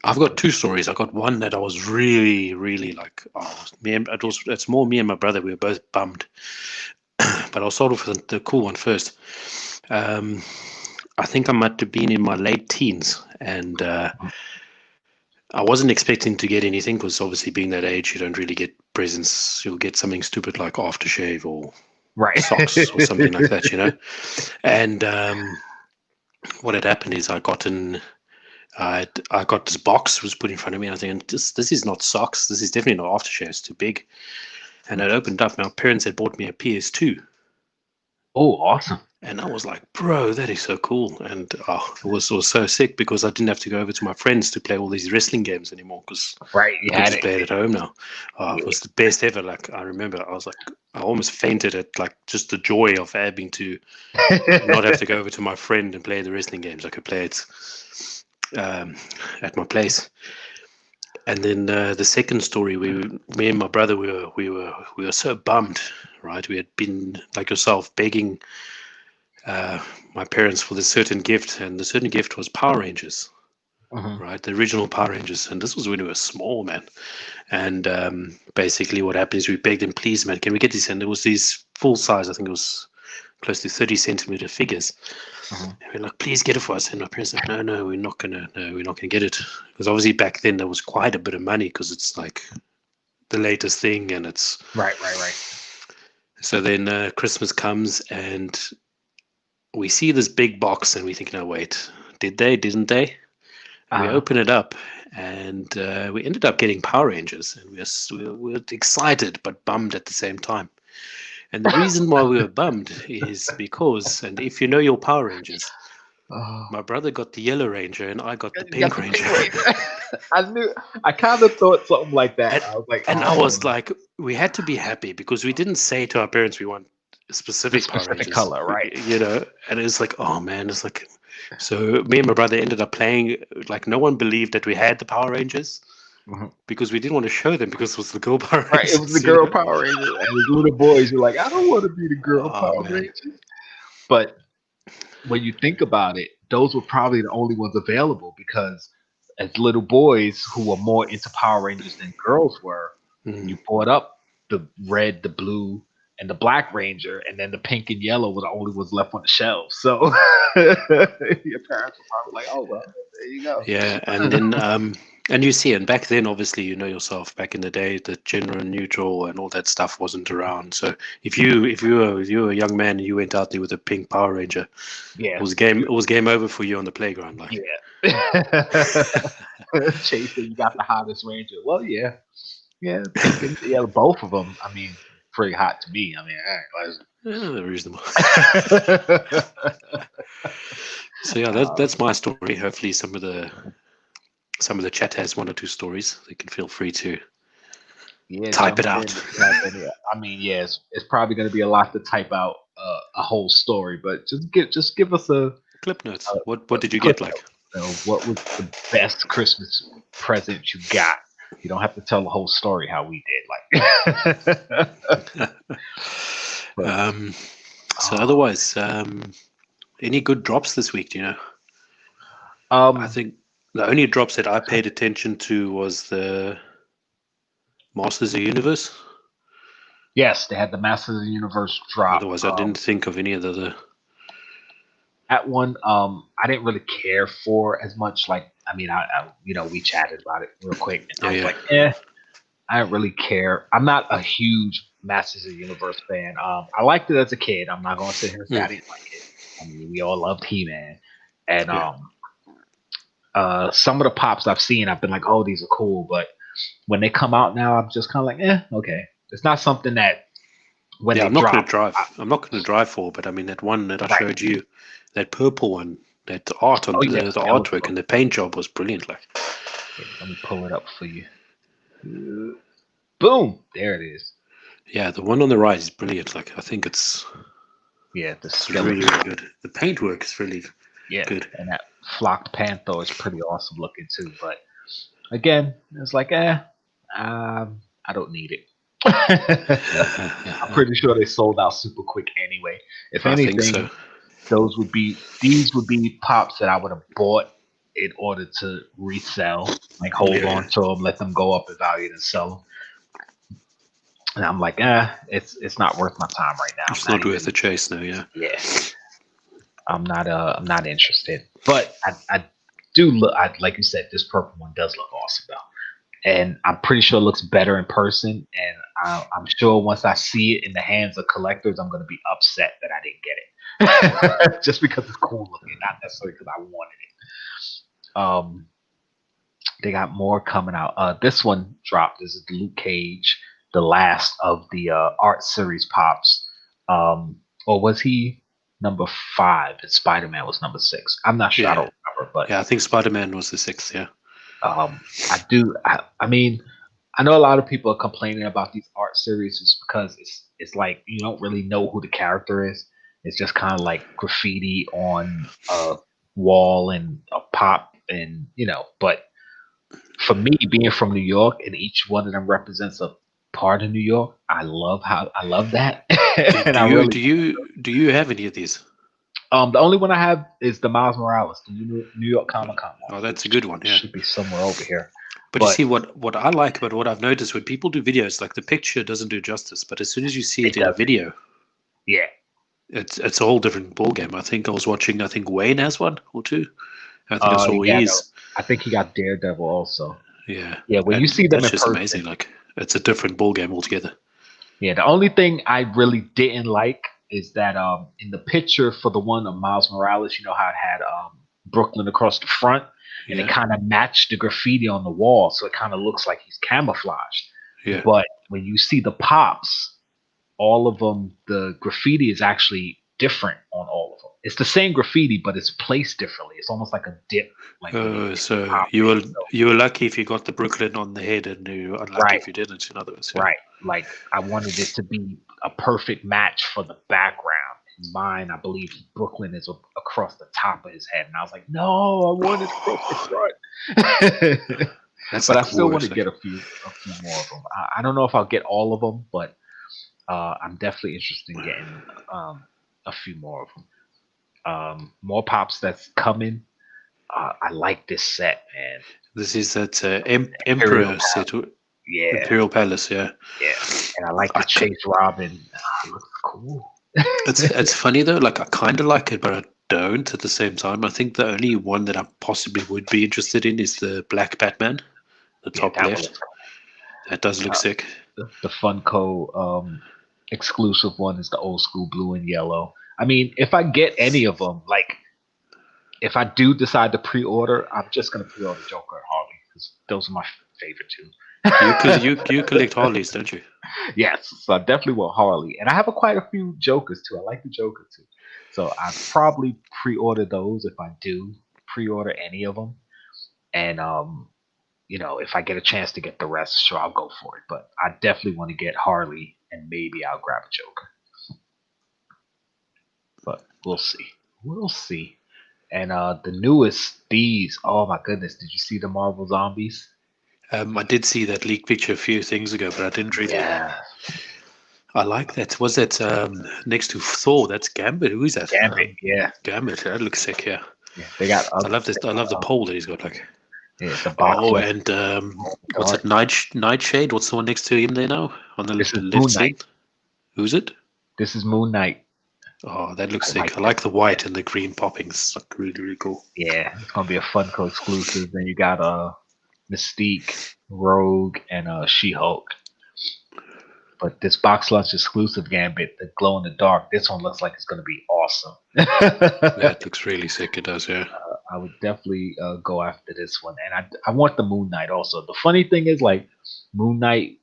I've got two stories. I got one that I was really, really like. Oh, it's more me and my brother. We were both bummed, but I'll start off with the cool one first. Um, I think I might have been in my late teens, and I wasn't expecting to get anything because obviously being that age, you don't really get presents. You'll get something stupid like aftershave or Right. socks or something like that, you know. And what had happened is I got this box was put in front of me, and I think this is not socks. This is definitely not aftershave. It's too big. And I opened up. My parents had bought me a PS2, Oh, awesome. and I was like, "Bro, that is so cool!" And it was so sick because I didn't have to go over to my friends to play all these wrestling games anymore because Right. I You could had just it. play it at home now. It Yeah. was the best ever. Like I remember, I was like, I almost fainted at like just the joy of having to not have to go over to my friend and play the wrestling games. I could play it at my place. And then the second story, me and my brother, we were so bummed, right? We had been like yourself begging my parents for this certain gift, and the certain gift was Power Rangers, Mhm. right? The original Power Rangers, and this was when we were small, man. And basically, what happened is we begged him, please, man, can we get this? And there was these full size, I think it was close to 30 centimeter figures. Mhm. And we're like, please get it for us. And my parents said, no, we're not gonna get it. Because obviously back then there was quite a bit of money because it's like the latest thing and it's Right. Right. Right. so then Christmas comes and we see this big box and we think, no, wait, didn't they? And we Uh, open it up and we ended up getting Power Rangers and we were excited but bummed at the same time. And the reason why we were bummed is because, and if you know your Power Rangers, oh, my brother got the Yellow Ranger and I got the you got Pink the Ranger. pink ranger. I knew. I kind of thought something like that. and, I was like, and I oh, was like, we had to be happy because we didn't say to our parents we want the specific Power specific Rangers, color, right? and it's like, oh man, it's like, so me and my brother ended up playing, like no one believed that we had the Power Rangers Mhm. because we didn't want to show them because it was the girl Power Right. It was the Rangers, girl Power Rangers, and as little boys, you're like, I don't want to be the girl Oh Power man. Rangers. But when you think about it, those were probably the only ones available because as little boys who were more into Power Rangers than girls were, Mm. you bought up the red, the blue, and the black ranger, and then the pink and yellow were the only ones left on the shelves. So your parents were probably like, "Oh well, there you go." Yeah, and then And you see, and back then, obviously, you know yourself. Back in the day, the gender and neutral and all that stuff wasn't around. So if you were a young man and you went out there with a pink Power Ranger, Yeah, it was game over for you on the playground. Like, yeah. Chasing, you got the hottest ranger. Well, yeah, yeah, pink and yeah, both of them. I mean, pretty hot to me. I mean, reasonable. uh, So yeah, that's my story. Hopefully, some of the chat has one or two stories. They can feel free to yeah, type jump it out. in. Type in. Yeah. I mean, yeah, it's probably going to be a lot to type out a whole story, but just give us Clip notes. a What did you clip get? Like, note. What was the best Christmas present you got? You don't have to tell the whole story how we did. Like, but so otherwise, any good drops this week? Do you know? I um, think the only drops that I paid attention to was the Masters of the Universe. yes, they had the Masters of the Universe drop. Otherwise, I didn't think of any of the. That one, I didn't really care for as much. Like, I mean, we chatted about it real quick, and I was like, I don't really care. I'm not a huge Masters of the Universe fan. I liked it as a kid. I'm not gonna sit here and say I didn't like it. I mean, we all loved He-Man, and some of the pops I've seen, I've been like, oh, these are cool. But when they come out now, I'm just kind of like, okay. It's not something that when Yeah, they I'm not going drop. to drive. I'm not going to drive for, but I mean that one that I showed you, that purple one, that art on Oh yeah, the artwork and the paint job was brilliant. Like, yeah, let me pull it up for you. Boom, there it is. yeah, the one on the right is brilliant. Like, I think it's The really, skeleton. really good. The paintwork is really good. And that flocked panther is pretty awesome looking too. But again, it's like, I don't need it. I'm pretty sure they sold out super quick anyway. If I think anything, so. these would be pops that I would have bought in order to resell, like hold on to them, let them go up in value and sell them. And I'm like, it's not worth my time right now. It's not worth the chase now. Yeah, I'm not interested. But I do look. Like you said, this purple one does look awesome though, and I'm pretty sure it looks better in person. And I'm sure once I see it in the hands of collectors, I'm going to be upset that I didn't get it, just because it's cool looking, not necessarily because I wanted it. They got more coming out. This one dropped. This is Luke Cage, the last of the art series pops. Or was he number 5 and Spider-Man was number 6? I'm not sure. I don't remember, but I think Spider-Man was the 6th. Yeah. I do. I mean, I know a lot of people are complaining about these art series just because it's like you don't really know who the character is. It's just kind of like graffiti on a wall and a pop, and But for me, being from New York, and each one of them represents a part of New York, I love that. And Do you have any of these? The only one I have is the Miles Morales, the New York Comic Con one. Oh, that's a good one. Yeah, should be somewhere over here. But you see, what I like about what I've noticed when people do videos, like the picture doesn't do justice, but as soon as you see it in a video, it's a whole different ballgame. I think Wayne has one or two. I think I saw his. I think he got Daredevil also. Yeah. When you see them that's in just person, amazing. Like, it's a different ballgame altogether. Yeah, the only thing I really didn't like is that in the picture for the one of Miles Morales, you know how it had Brooklyn across the front, and it kind of matched the graffiti on the wall, so it kind of looks like he's camouflaged. Yeah. But when you see the pops, all of them, the graffiti is actually different on all of them. It's the same graffiti, but it's placed differently. It's almost like a dip. Like so you were lucky if you got the Brooklyn on the head, and you were unlucky if you didn't. In other words, right. Like I wanted it to be a perfect match for the background. Mine, I believe Brooklyn is across the top of his head, and I was like, no, I want it across the front. But I still want to get a few more of them. I don't know if I'll get all of them, but I'm definitely interested in getting a few more of them. More pops that's coming. I like this set, man. This is that Emperor set. Yeah, Imperial Palace. Yeah, and I like the Chase Robin. It looks cool. It's funny though. Like I kind of like it, but I don't at the same time. I think the only one that I possibly would be interested in is the Black Batman. the Yeah, top that one left. looks That does look cool. sick. The Funko exclusive one is the old school blue and yellow. I mean, if I get any of them, like if I do decide to pre-order, I'm just gonna pre-order Joker and Harley because those are my favorite You two. collect Harleys, don't you? Yes, so I definitely want Harley, and I have quite a few Jokers too. I like the Joker too, so I probably pre-order those if I do pre-order any of them. And if I get a chance to get the rest, sure I'll go for it. But I definitely want to get Harley, and maybe I'll grab a Joker. But we'll see. We'll see. And the newest these, oh my goodness, did you see the Marvel Zombies? I did see that leaked picture a few things ago, but I didn't really. Yeah, I like that. Was that next to Thor? That's Gambit. Who is that? Gambit. Yeah, Gambit. That looks sick. Yeah, yeah. They got I love this. I love the uh, pole that he's got. Like, yeah, the box oh, lunch and what's it? dark. Nightshade. What's the one next to him there now on the This is left Moon Knight. side? Who's it? This is Moon Knight. Oh, that looks I sick. like I this. like the white and the green poppings. Like really, really cool. Yeah, it's gonna be a Funko exclusive. Then you got Mystique, Rogue, and She-Hulk. But this box lunch exclusive Gambit, the glow in the dark, this one looks like it's gonna be awesome. That looks really sick. It does. Yeah. I would definitely go after this one, and I want the Moon Knight also. The funny thing is, like Moon Knight,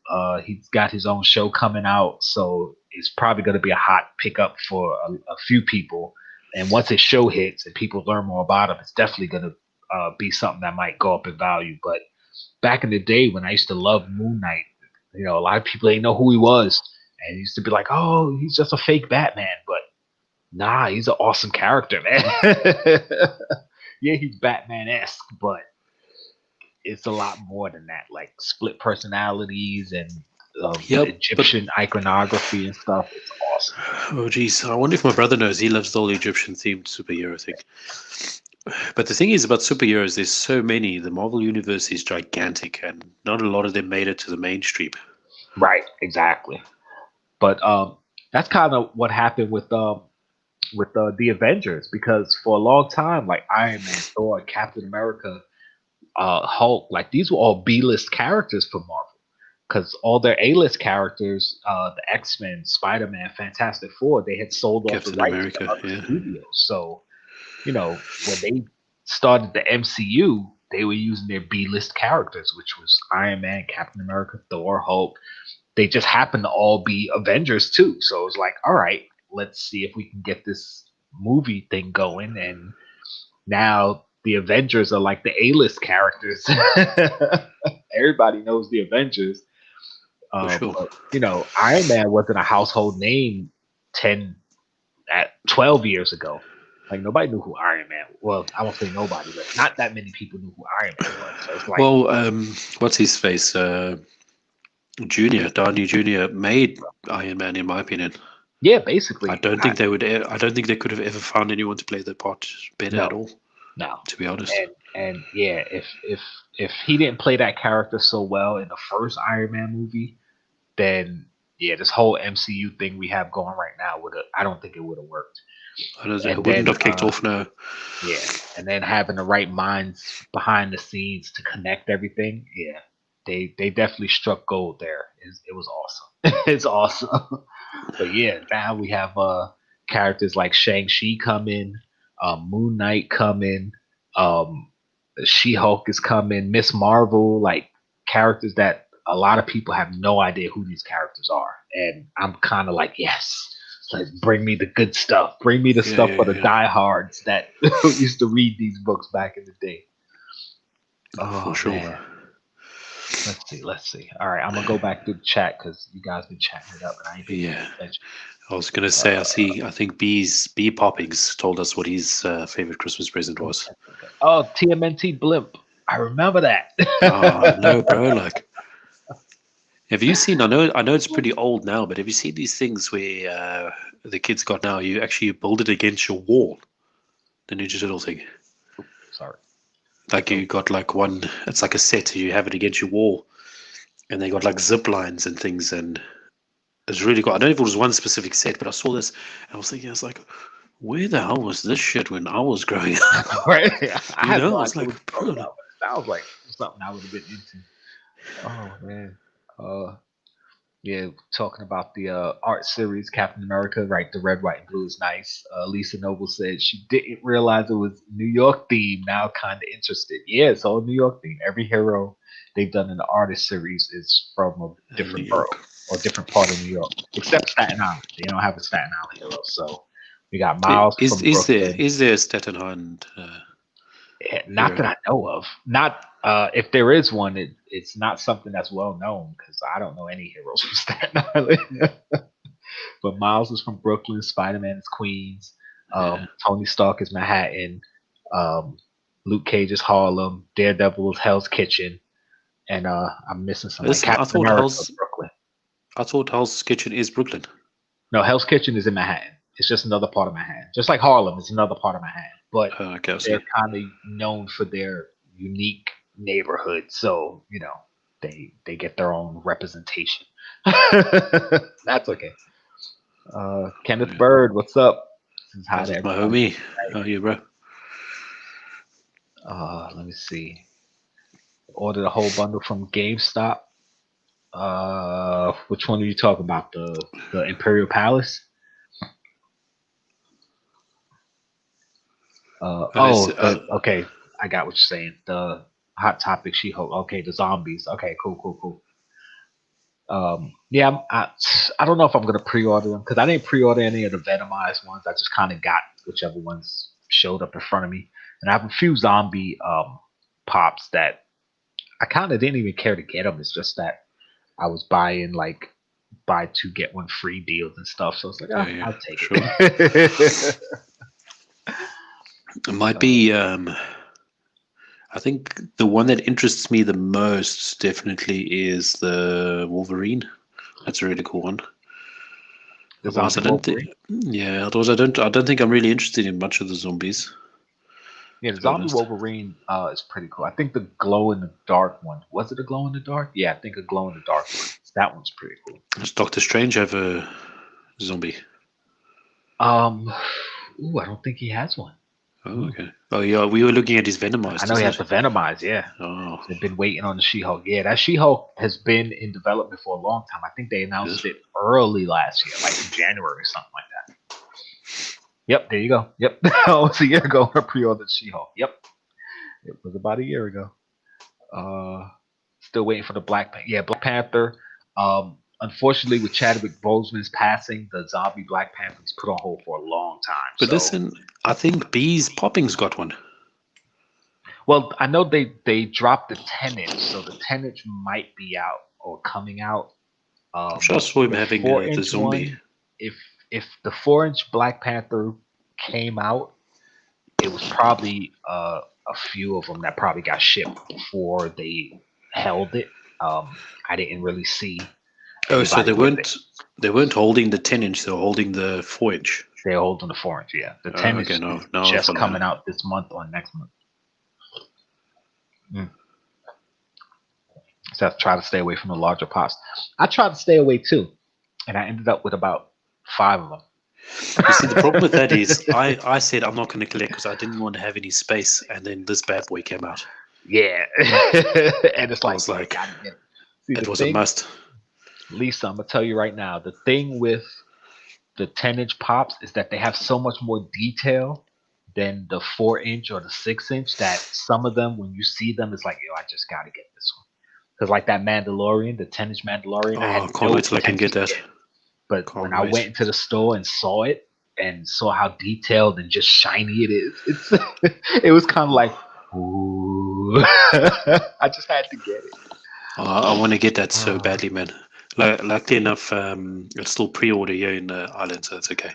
he's got his own show coming out, so it's probably going to be a hot pickup for a few people. And once his show hits and people learn more about him, it's definitely going to be something that might go up in value. But back in the day when I used to love Moon Knight, a lot of people didn't know who he was, and he used to be like, "Oh, he's just a fake Batman," but nah, he's an awesome character, man. Yeah, he's Batman esque, but it's a lot more than that. Like split personalities and Yep. But Egyptian iconography and stuff. It's awesome. oh, geez, I wonder if my brother knows. He loves the whole Egyptian themed superhero thing. But the thing is about superheroes, there's so many. The Marvel universe is gigantic, and not a lot of them made it to the mainstream. Right, exactly. But that's kind of what happened with the Avengers because for a long time, like Iron Man, Thor, Captain America, Hulk, like these were all B-list characters for Marvel. Because all their A-list characters, the X-Men, Spider-Man, Fantastic Four, they had sold off the Captain rights to America, other yeah. studios. So, when they started the MCU, they were using their B-list characters, which was Iron Man, Captain America, Thor, Hulk. They just happened to all be Avengers too. So it was like, all right, let's see if we can get this movie thing going. And now the Avengers are like the A-list characters. Everybody knows the Avengers. For sure. But Iron Man wasn't a household name 12 years ago. Like nobody knew who Iron Man. Well, I won't say nobody, but not that many people knew who Iron Man was. So it's like, Well, what's his face? Junior Downey Junior made Iron Man, in my opinion. yeah, basically. I don't think they would. I don't think they could have ever found anyone to play the part better at No, all. no. To be honest. And yeah, if he didn't play that character so well in the first Iron Man movie, then yeah, this whole MCU thing we have going right now I don't think it would have worked. It And wouldn't then have kicked off now. yeah, and then having the right minds behind the scenes to connect everything, yeah, they definitely struck gold there. It was awesome. It's awesome. But yeah, now we have characters like Shang-Chi coming, Moon Knight coming, um, She-Hulk is coming, Miss Marvel, like characters that a lot of people have no idea who these characters are, and I'm kind of like, yes, like bring me the good stuff, bring me the stuff for the Yeah. diehards that used to read these books back in the day. For Oh sure. man, let's see. All right, I'm gonna go back to the chat because you guys been chatting it up, and I ain't been paying Yeah. attention. I was gonna say, I think B Poppings told us what his favorite Christmas present was. Oh, TMNT Blimp. I remember that. Oh no, bro! Like, have you seen? I know it's pretty old now, but have you seen these things where the kids got now? You build it against your wall, the Ninja Turtle thing. Sorry. Like you got like one. It's like a set. You have it against your wall, and they got like zip lines and things, and it's really cool. I don't know if it was one specific set, but I saw this, and I was thinking, I was like, where the hell was this shit when I was growing up? Right? I You had know, no I was idea what like, you're talking bro, about, but it sounds like something I would have been into. Oh man. Uh, yeah, talking about the art series Captain America, right? The red, white, and blue is nice. Lisa Noble said she didn't realize it was New York theme. Now, kind of interested. Yeah, it's all New York theme. Every hero they've done in the artist series is from a New different borough York. or different part of New York, except Staten Island. They don't have a Staten Island hero. So we got I- Miles Is from is there Brooklyn. is there a Staten Island Not hero? that I know of. Not if there is one, it's not something that's well known because I don't know any heroes from Staten Island. But Miles is from Brooklyn. Spider Man is Queens. Yeah. Tony Stark is Manhattan. Um, Luke Cage is Harlem. Daredevil is Hell's Kitchen. And I'm missing some like Listen, Captain America is Brooklyn. I thought Hell's Kitchen is Brooklyn. No, Hell's Kitchen is in Manhattan. It's just another part of Manhattan. Just like Harlem is another part of Manhattan. But Okay, I they're see. kind of known for their unique neighborhood. So, they get their own representation. That's okay. Kenneth Yeah. Bird, what's up? This is hi That's to my everybody. homie. How are you, bro? Let me see. Ordered a whole bundle from GameStop. Which one are you talking about? The Imperial Palace? Okay. I got what you're saying. The Hot Topic She-Hulk. Okay, the zombies. Okay, cool. Yeah, I don't know if I'm gonna pre-order them because I didn't pre-order any of the Venomized ones. I just kind of got whichever ones showed up in front of me, and I have a few zombie pops that I kind of didn't even care to get them. It's just that I was buying like buy two get one free deals and stuff, so it's like Yeah, yeah, I'll take sure. it. It might uh, be. I think the one that interests me the most definitely is the Wolverine. That's a really cool one. the Otherwise, I zombie don't think. Wolverine. Yeah. Otherwise, I don't think I'm really interested in much of the zombies. Yeah, the To be zombie honest. Wolverine is pretty cool. I think the glow in the dark one was it a glow in the dark? Yeah, I think a glow in the dark one. That one's pretty cool. Does Doctor Strange have a zombie? Um, I don't think he has one. Oh, Ooh. okay. Oh, yeah. We were looking at his I Venomized, know he isn't has it? the Venomized, yeah. Oh, They've been waiting on the She-Hulk. Yeah, that She-Hulk has been in development for a long time. I think they it is. announced it early last year, like in January or something like that. Yep, there you go. Yep, almost a year ago I pre-ordered She-Hulk. Yep, it was about a year ago. Uh, Still waiting for the Black Panther. Yeah, Black Panther. Unfortunately, with Chadwick Boseman's passing, the zombie Black Panther was put on hold for a long time. But So, listen, I think Bees Popping's got one. well, I know they dropped the 10 inch, so the 10 inch might be out or coming out. I'm sure I saw him The having four the inch zombie. one, if the 4 inch Black Panther came out, it was probably a few of them that probably got shipped before they held it. I didn't really see Oh, so anybody they with it. weren't holding the 10 inch; they were holding the 4 inch. They're holding the 4 inch. Yeah, the Oh, 10 okay, inch no, is now I just follow coming now. out this month or next month. Mm. So I try to stay away from the larger pots. I tried to stay away too, and I ended up with about 5 of them. You see, the problem with that is, I said I'm not going to collect because I didn't want to have any space, and then this bad boy came out. Yeah, and it's I like was you like, gotta get it. See it the was a thing, must. Lisa. I'm gonna tell you right now. The thing with the 10 inch pops is that they have so much more detail than the 4 inch or the 6 inch that some of them, when you see them, it's like, yo, I just gotta get this one. Because like that Mandalorian, the 10 inch Mandalorian, I Oh, had I can't no wait till I can intention get of that. getting. But when Can't I went wait. into the store and saw it and saw how detailed and just shiny it is, it was kind of like, ooh, I just had to get it. I want to get that so Uh, badly, man. Luckily enough, it's still pre-order here in the island, so it's okay.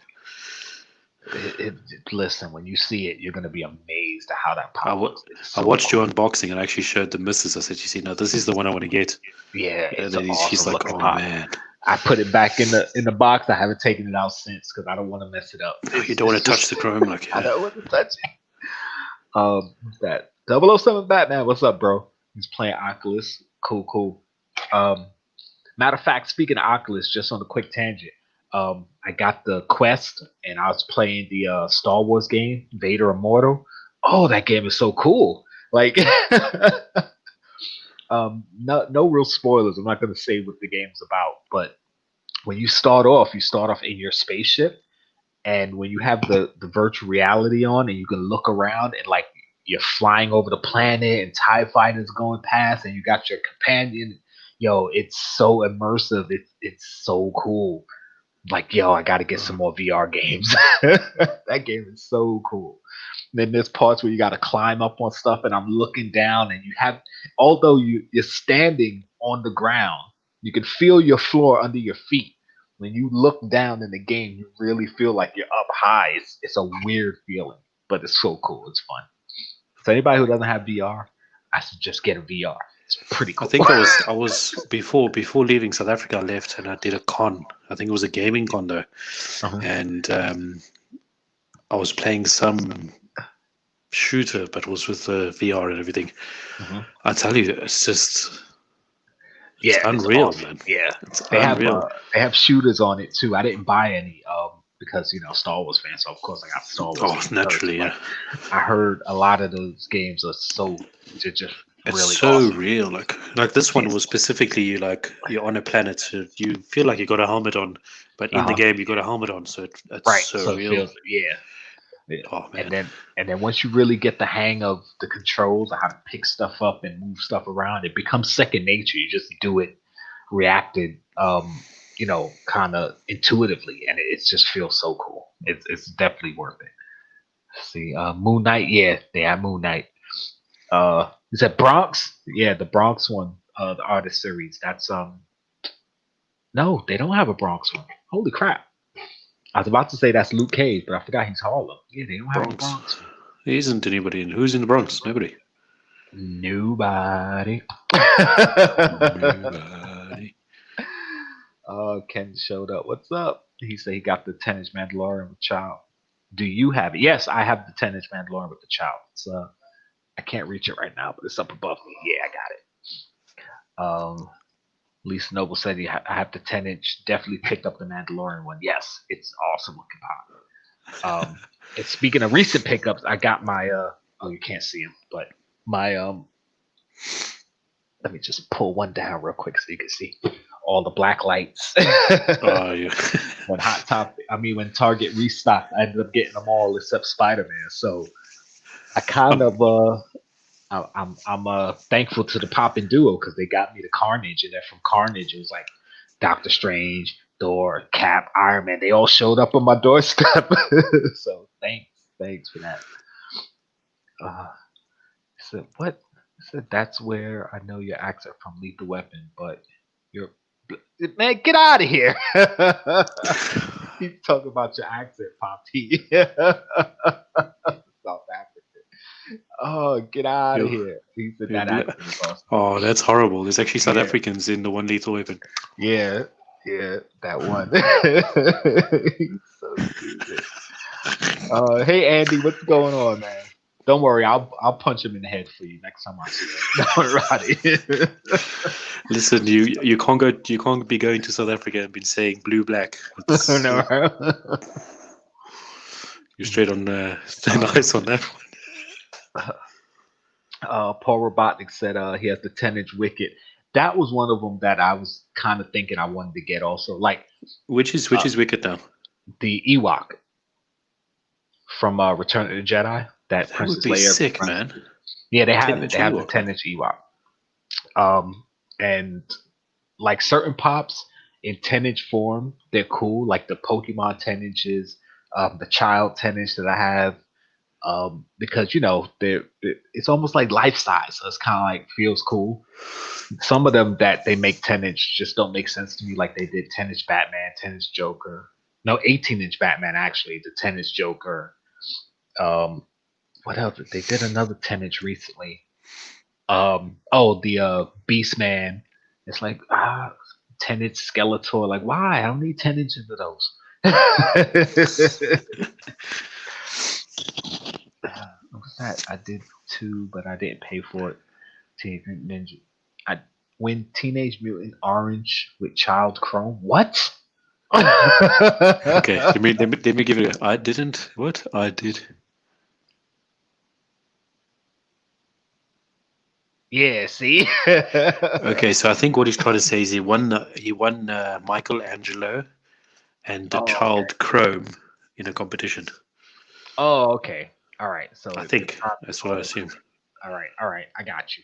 Listen, when you see it, you're gonna be amazed at how that I, pop w- looks. It's I so watched your cool. unboxing and I actually showed the missus. I said, "You see, now this is the one I want to get." Yeah, And it's an then she's awesome like, looking "Oh pop. man, I put it back in the box. I haven't taken it out since because I don't want to mess it up. oh, you It's don't want it's to touch just the chrome, like I yeah." don't want to touch it. Who's that 007 Batman? What's up, bro? He's playing Oculus. Cool. Um, Matter of fact, speaking of Oculus, just on a quick tangent, I got the Quest and I was playing the Star Wars game, Vader Immortal. Oh, that game is so cool! Like, No real spoilers. I'm not going to say what the game's about, but when you start off in your spaceship, and when you have the virtual reality on, and you can look around and like you're flying over the planet, and TIE fighters going past, and you got your companion. Yo, it's so immersive. It's so cool. Like, yo, I got to get some more VR games. That game is so cool. And then there's parts where you got to climb up on stuff, and I'm looking down, and you have, although you're standing on the ground, you can feel your floor under your feet. When you look down in the game, you really feel like you're up high. It's a weird feeling, but it's so cool. It's fun. So anybody who doesn't have VR, I suggest get a VR. It's pretty I cool. think I was before leaving South Africa. I left and I did a con. I think it was a gaming con though, Uh-huh. and I was playing some shooter, but it was with VR and everything. Uh-huh. I tell you, it's Yeah, it's unreal, awesome. man. Yeah, It's they have unreal. they have shooters on it too. I didn't buy any because Star Wars fan, so of course I got Star Wars Oh, games first. naturally, But yeah. I heard a lot of those games are they're just It's really so awesome. real. Like this one Yes. was specifically you're on a planet, so you feel like you got a helmet on, but in the Uh-huh. game you got a helmet on, so it's Right. so So it real. feels yeah. Yeah. Oh And man. then once you really get the hang of the controls of how to pick stuff up and move stuff around, it becomes second nature. You just do it reacted kind of intuitively, and it just feels so cool. It's definitely worth it. Let's see, Moon Knight, yeah, they have Moon Knight. Is that Bronx? Yeah, the Bronx one, the artist series. That's no, they don't have a Bronx one. Holy crap! I was about to say that's Luke Cage, but I forgot he's Harlem. Yeah, they don't have a Bronx. Bronx one. There isn't anybody in. Who's in the Bronx? Nobody. Nobody. Nobody. Ken showed up. What's up? He said he got the 10-inch Mandalorian with child. Do you have it? Yes, I have the 10-inch Mandalorian with the child. It's I can't reach it right now, but it's up above me. Yeah, I got it. Lisa Noble said I have the 10-inch. Definitely picked up the Mandalorian one. Yes, it's awesome looking pop. And speaking of recent pickups, I got my oh, you can't see him, but my let me just pull one down real quick so you can see all the black lights. Oh yeah. When Target restocked, I ended up getting them all except Spider-Man. So I kind Um, of I'm thankful to the Pop and Duo because they got me the Carnage, and then from Carnage it was like Doctor Strange, Thor, Cap, Iron Man. They all showed up on my doorstep. So thanks for that. So what? Said that's where I know your accent from Lethal Weapon, but you're man, get out of here. You talk about your accent, Pop T. South African. Oh, get out of you, here. He said you that bl- accent is awesome. oh, that's horrible. There's actually South Yeah, Africans in the one Lethal Weapon. yeah, yeah, that one. He's so stupid. Hey Andy, what's going on, man? Don't worry, I'll punch him in the head for you next time I see him. Don't Roddy. Listen, you can't be going to South Africa and been saying blue black. No. You're straight on nice on that one. Paul Robotnik said he has the 10-inch wicket. That was one of them that I was kind of thinking I wanted to get also. Like Which is wicked now? the Ewok from Return of the Jedi. That That would Princess be Leia. sick, man. Yeah, they have it. 10-inch They have the Ewok, man. 10-inch Ewok. And like certain pops in 10-inch form, they're cool. Like the Pokemon 10 inches, the Child 10-inch that I have. Because it's almost like life size, so it's kind of like feels cool. Some of them that they make 10-inch just don't make sense to me, like they did 10-inch Batman, 10-inch Joker, no 18-inch Batman actually, the 10-inch Joker. What else? They did another 10-inch recently. The Beast Man. It's like 10-inch Skeletor. Like why? I don't need 10 inches of those. What's that? I did two, but I didn't pay for it. Teenage Mutant Ninja. I win Teenage Mutant Orange with Child Chrome. What? Okay, let me give it. I didn't. What I did. Yeah, see? Okay, so I think what he's trying to say is he won Michelangelo and the Oh, okay. child Chrome in a competition. Oh, okay. All right. So I the think top is that's what I all. assume. All right. I got you.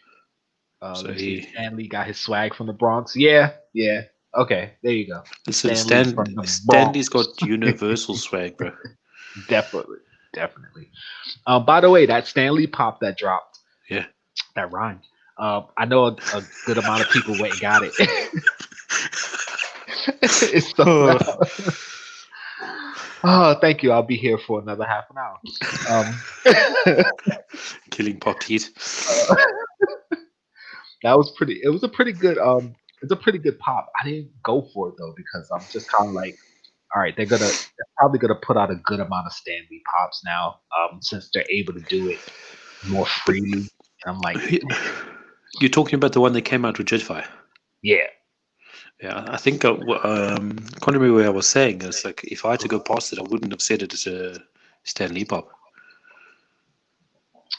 Let So me see. he Stanley got his swag from the Bronx. Yeah, yeah. Okay, there you go. listen, Stanley's from the Stanley's Bronx. got universal swag, bro. Definitely, definitely. By the way, that Stanley pop that dropped, Yeah. that rhymed. I know a good amount of people went and got it. It's sold Oh, out. Oh, thank you. I'll be here for another half an hour. Um, killing pop teeth. that was pretty. It was a pretty good. It's a pretty good pop. I didn't go for it though because I'm just kind of like, all right, they're probably gonna put out a good amount of Stanley pops now, since they're able to do it more But freely. And I'm like, he- you're talking about the one that came out with Jetfire. yeah, Yeah, I think can't remember what I was saying. It's like if I had to go past it, I wouldn't have said it as a Stanley pop.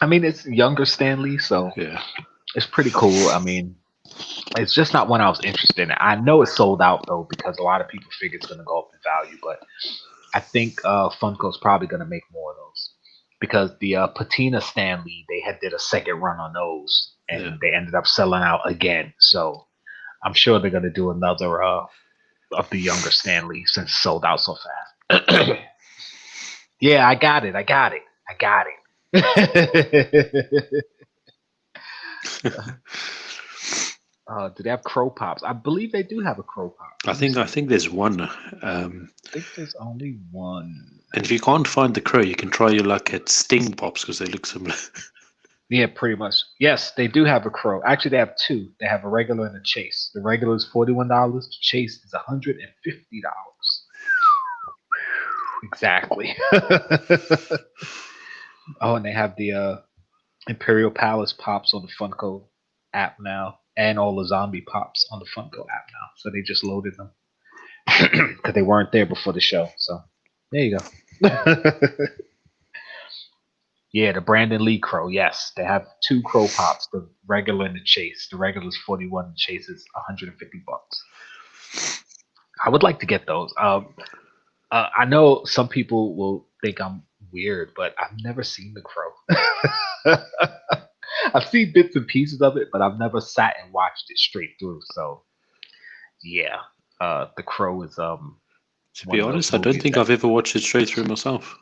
I mean it's younger Stanley, so Yeah. it's pretty cool. I mean, it's just not one I was interested in. I know it's sold out though because a lot of people figure it's gonna go up in value, but I think Funko's probably gonna make more of those because the Patina Stanley they had did a second run on those Yeah. and they ended up selling out again. So I'm sure they're gonna do another of the younger Stanley since it sold out so fast. Yeah, I got it. I got it. I got it. Do they have Crow Pops? I believe they do have a Crow Pop. I Let me think I see. think there's one. I think there's only one. And if you can't find the crow, you can try your luck at Sting pops because they look similar. Yeah, pretty much. Yes, they do have a Crow. Actually, they have two. They have a regular and a Chase. The regular is $41. The Chase is $150. Exactly. Oh, and they have the Imperial Palace Pops on the Funko app now, and all the Zombie Pops on the Funko app now. So they just loaded them because they weren't there before the show. So there you go. Yeah, the Brandon Lee Crow. Yes, they have two Crow Pops, the regular and the Chase. The regular is 41, the Chase is $150. I would like to get those. I know some people will think I'm weird, but I've never seen the Crow. I've seen bits and pieces of it, but I've never sat and watched it straight through. So yeah, the Crow is To be one of those honest, I don't movies think that, I've ever watched it straight through myself.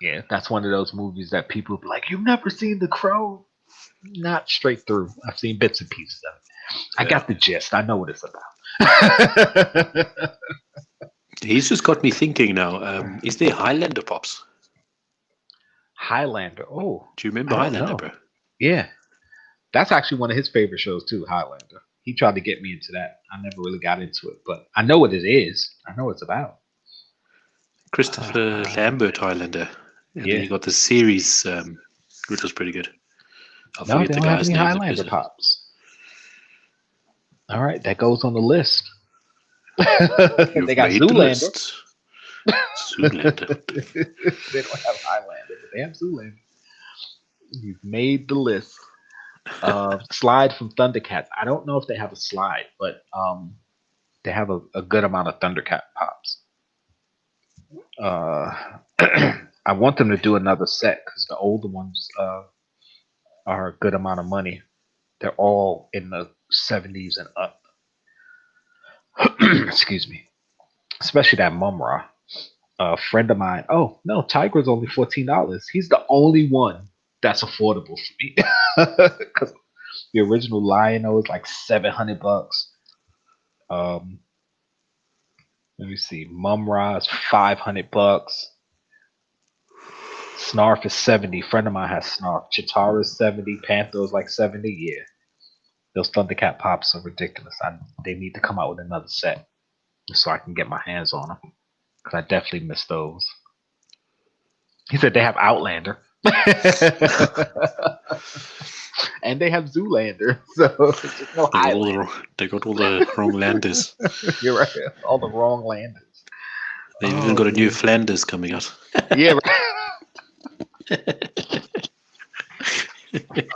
yeah, that's one of those movies that people be like, you've never seen the Crow? Not straight through. I've seen bits and pieces of it. I Yeah. got the gist. I know what it's about. He's just got me thinking now. Is there Highlander pops? Highlander. Oh, Do you remember I don't Highlander, know. bro? Yeah, that's actually one of his favorite shows too. Highlander. He tried to get me into that. I never really got into it, but I know what it is. I know what it's about. Christopher Lambert Highlander. And then Yeah. you got the series, which was pretty good. I No, forget they the don't have guy's any name that Highlander plays it. pops. All right, that goes on the list. They You've got made the Zoolander. list. They Zoolander. don't have Highlander, but they have Zoolander. You've made the list. Slide from Thundercats. I don't know if they have a slide, but they have a good amount of Thundercat pops. Uh, I want them to do another set because the older ones are a good amount of money. They're all in the 70s and up. Excuse me. Especially that Mumra. A friend of mine. Oh no, Tiger's only $14. He's the only one that's affordable for me. Because the original Lion-O is like $700. Um, Let me see. Mumra is $500. Snarf is 70. Friend of mine has Snarf. Chitara is 70. Panther is like 70. Yeah. Those Thundercat pops are ridiculous. They need to come out with another set so I can get my hands on them. Because I definitely miss those. He said they have Outlander. And they have Zoolander. So just no Highlander. They got all the wrong landers. You're right. All the wrong landers. They've even Oh, got a new man. Flanders coming out. Yeah. Right.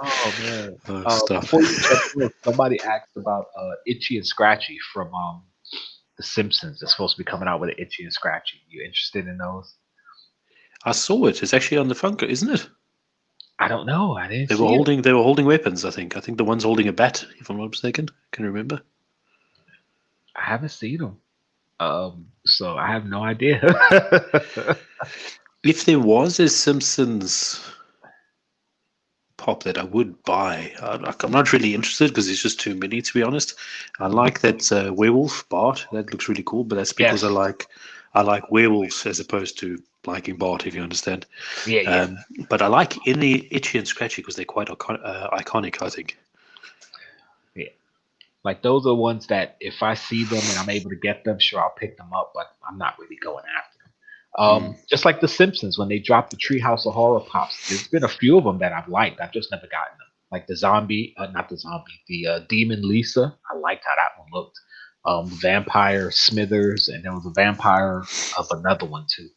Oh Oh man. Stuff. Before you jump in, somebody asked about Itchy and Scratchy from The Simpsons. It's supposed to be coming out with an Itchy and Scratchy. You interested in those? I saw it. It's actually on the Funko, isn't it? I don't know. I didn't They were see it. holding they were holding weapons. I think the one's holding a bat, if I'm not mistaken. Can you remember? I haven't seen them. So I have no idea. If there was a Simpsons pop that I would buy, I'm not really interested because it's just too many, to be honest. I like that werewolf Bart. That looks really cool, but that's because Yes. I like werewolves as opposed to liking Bart, if you understand. Yeah, yeah. But I like any Itchy and Scratchy because they're quite iconic, I think. Yeah. Like those are ones that if I see them and I'm able to get them, sure I'll pick them up, but I'm not really going after them. Mm. Just like The Simpsons when they dropped the Treehouse of Horror pops, there's been a few of them that I've liked. I've just never gotten them. Like the zombie, not the zombie, the Demon Lisa. I liked how that one looked. Vampire Smithers, and there was a vampire of another one too.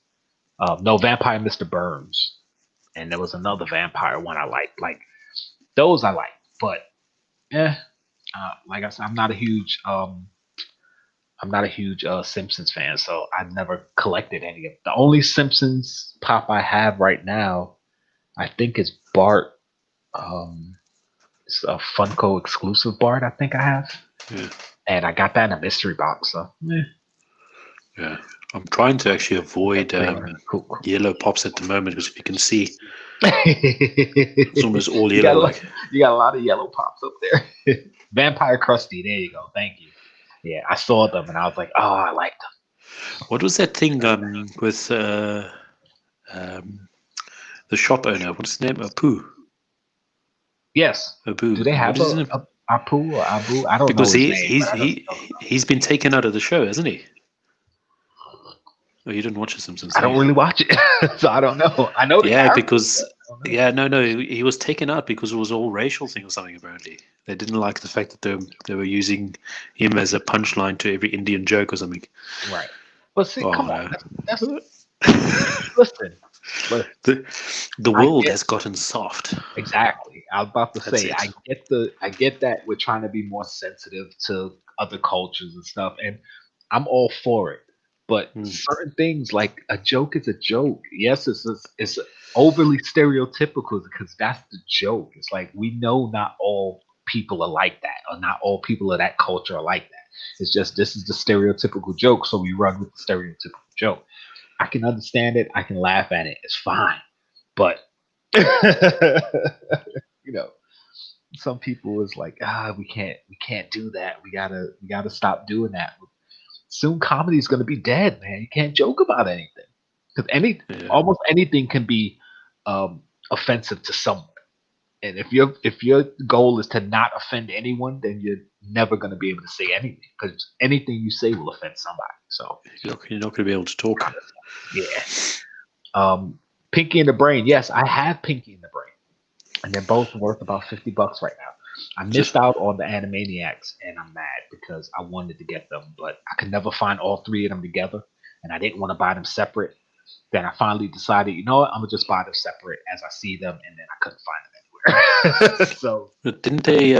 No, Vampire Mr. Burns, and there was another vampire one I liked. Like those I like, but eh, like I said, I'm not a huge Simpsons fan, so I've never collected any of the only Simpsons pop I have right now. I think is Bart. It's a Funko exclusive Bart. I think I have, Yeah, and I got that in a mystery box. So yeah. I'm trying to actually avoid cool, cool. yellow pops at the moment because if you can see, it's you almost all got yellow. Like, you got a lot of yellow pops up there. Vampire Krusty. There you go. Thank you. Yeah, I saw them and I was like, oh, I like them. what was that thing with um, the shop owner? What's his name? Apu. Yes. Abu. Do they What have is his name? a Apu or Abu? I don't know Because his name, but I don't know. he's been taken out of the show, hasn't he? Oh, you didn't watch The Simpsons, I eh? don't really watch it, so I don't know. I know the Yeah, characters, because but I don't know. yeah, no, he was taken out because it was all racial thing or something. Apparently, they didn't like the fact that they were using him as a punchline to every Indian joke or something. Right. But see, come Oh on. no, That's listen. Listen. the the I world get has gotten soft. exactly. I was about to That's say it. I get that we're trying to be more sensitive to other cultures and stuff, and I'm all for it. But Hmm. certain things like a joke is a joke. Yes, it's overly stereotypical because that's the joke. It's like we know not all people are like that, or not all people of that culture are like that. It's just this is the stereotypical joke, so we run with the stereotypical joke. I can understand it. I can laugh at it. It's fine. But you know, some people is like, we can't do that. We gotta stop doing that. Soon comedy is gonna be dead, man. You can't joke about anything because Yeah, almost anything can be offensive to someone. And if your goal is to not offend anyone, then you're never gonna be able to say anything because anything you say will offend somebody. So you're not going to be able to talk. yeah. Pinky and the Brain. Yes, I have Pinky and the Brain, and they're both worth about $50 right now. I Just missed out on the Animaniacs, and I'm mad because I wanted to get them, but I could never find all three of them together, and I didn't want to buy them separate. Then I finally decided, you know what, I'm gonna just buy them separate as I see them, and then I couldn't find them anywhere. So didn't they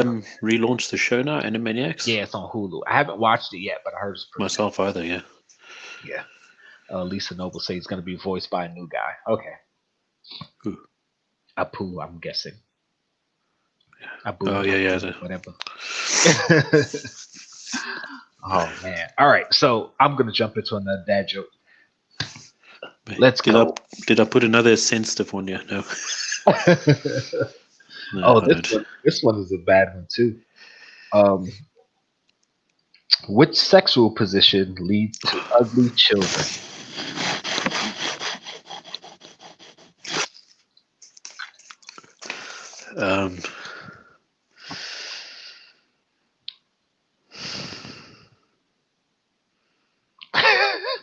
relaunch the show now, Animaniacs? yeah, it's on Hulu. I haven't watched it yet, but I heard it's pretty good. Myself either, yeah. Yeah. Lisa Noble says it's gonna be voiced by a new guy. Okay, Ooh. Apu, I'm guessing. Abu, Oh yeah, yeah. whatever. Oh man! All right, so I'm gonna jump into another dad joke. Let's Did I go. did I put another sensitive one? Yeah, no, no, Oh, I don't. this one is a bad one too. Um, which sexual position leads to ugly children? Um,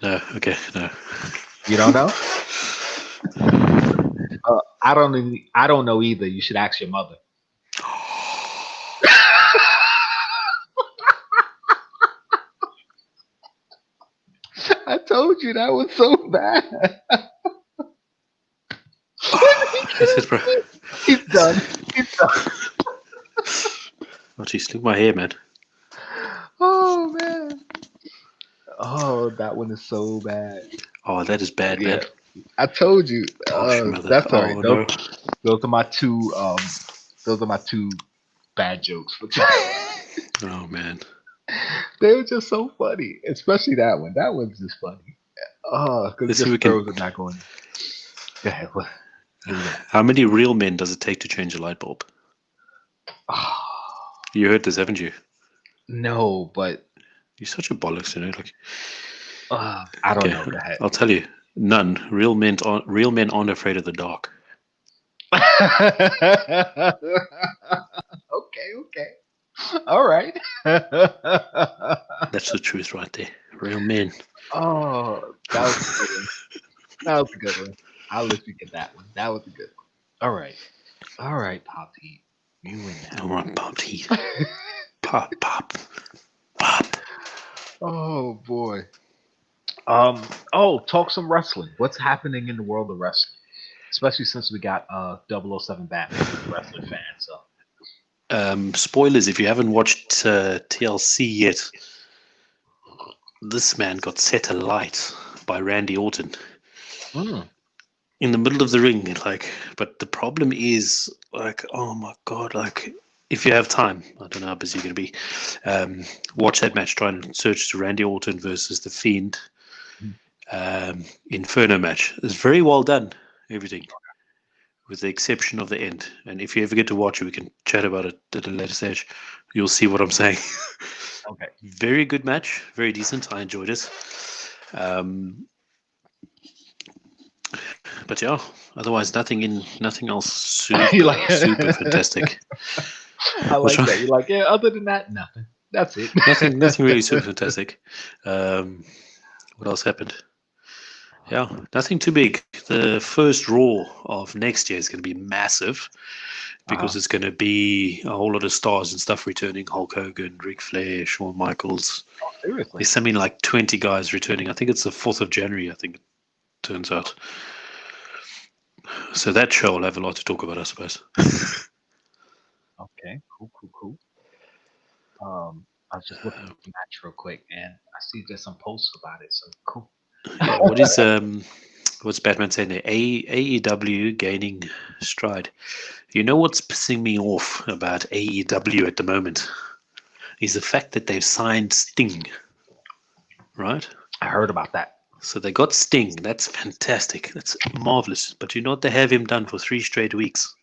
no, okay, no. You don't know? I don't know either. You should ask your mother. I told you that was so bad. That's it, bro. He's done. He's done. Oh, geez, look at my hair, man. Oh man. Oh, that one is so bad. Oh, that is bad, man. Yeah, I told you. Gosh, mother. That's all right. Oh, no. Those are my two. Those are my two bad jokes for today. Oh, man. They were just so funny, especially that one. That one's just funny. Oh, because it Let's see if we just can. throws it back on you. Go ahead. What do you got? How many real men does it take to change a light bulb? Oh, You heard this, haven't you? no, but You're such a bollocks, you know. Like, I don't okay, know. Go ahead. I'll tell you. None. Real men aren't afraid of the dark. Okay, okay. All right. That's the truth right there. Real men. Oh, that was a good one. That was a good one. I'll let you get that one. That was a good one. All right. All right, Poppy. You win All that. right, pop tea. Pop, pop, pop. Oh boy. Talk some wrestling. What's happening in the world of wrestling? Especially since we got 007 Batman as a wrestling fan, so Spoilers, if you haven't watched TLC yet, this man got set alight by Randy Orton mm. in the middle of the ring. Like, but the problem is, like, oh my god, like, if you have time, I don't know how busy you're going to be, watch that match. Try and search to Randy Orton versus The Fiend Inferno match. It's very well done, everything, with the exception of the end. And if you ever get to watch it, we can chat about it at a later stage. You'll see what I'm saying. Okay. Very good match, very decent. I enjoyed it. But yeah, otherwise nothing else You super like super fantastic. I What's like wrong? that. You're like, yeah, other than that, nothing. That's it. Nothing really super fantastic. What else happened? Yeah, nothing too big. The first Raw of next year is going to be massive because it's going to be a whole lot of stars and stuff returning. Hulk Hogan, Ric Flair, Shawn Michaels. Seriously. There's something like 20 guys returning. I think it's the 4th of January, I think it turns out. So that show will have a lot to talk about, I suppose. Okay, cool. I was just looking at the match real quick, and I see there's some posts about it. So cool. Yeah, what's Batman saying there? AEW gaining stride. You know what's pissing me off about AEW at the moment is the fact that they've signed Sting, right? I heard about that. So they got Sting. That's fantastic. That's marvelous. But you know what they have him done for 3 straight weeks?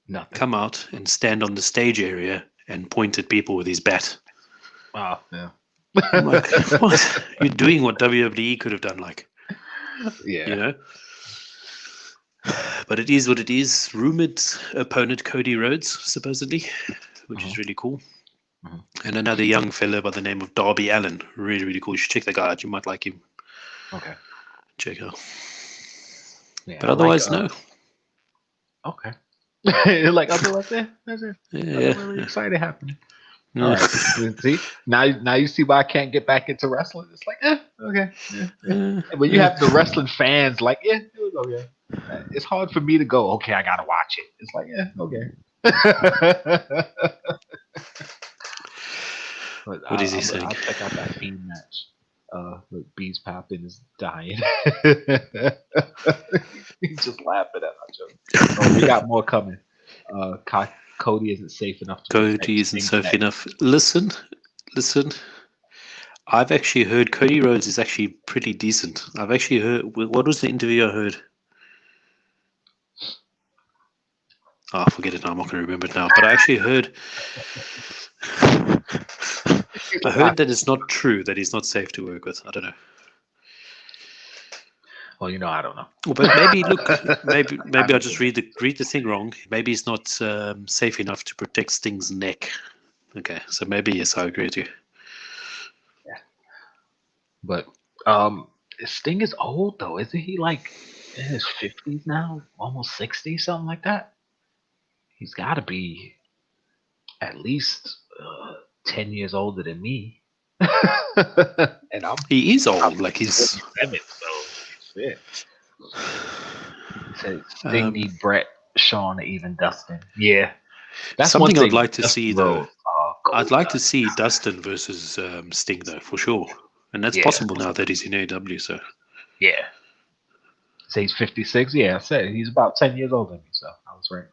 Nothing. Come out and stand on the stage area and point at people with his bat. Oh, yeah. I'm like, what? You're doing what WWE could have done, like, Yeah. you know? But it is what it is. Rumored opponent Cody Rhodes, supposedly, which is really cool. And another young fella by the name of Darby Allin. Really, really cool. You should check that guy out. You might like him. Okay. Check out. Yeah. But otherwise, no. Okay. Like otherwise, that's it. Yeah. Nothing really exciting happening. Yeah. All right. See, now you see why I can't get back into wrestling. It's like, okay. Yeah. When you have the wrestling fans, like, it was okay. It's hard for me to go. Okay, I gotta watch it. It's like, okay. But What is he saying? I'll check out that Fiend match. Look, Bees Poppin is dying. He's just laughing at my joke. Oh, we got more coming. Cody isn't safe enough to Cody isn't safe enough. Listen. I've actually heard Cody Rhodes is actually pretty decent. I've actually heard. What was the interview I heard? Oh, forget it now. I'm not going to remember it now. But I actually heard. I heard that it's not true that he's not safe to work with. I don't know. Well, I don't know. But maybe maybe I just read the thing wrong. Maybe he's not safe enough to protect Sting's neck. Okay, so maybe yes, I agree with you. Yeah, but Sting is old though, isn't he? Like in his 50s now, almost 60, something like that. He's got to be at least 10 years older than me. And he is old, like he's 47, so shit. So Sting need Brett, Sean, even Dustin. Yeah. That's one Something I'd thing. like to Dusty see though. Rhodes, I'd gold like to dust. see Dustin versus Sting though, for sure, and that's Yeah, possible now that he's in AEW. So yeah. Say he's 56. Yeah, I said he's about 10 years older than me, so I was right.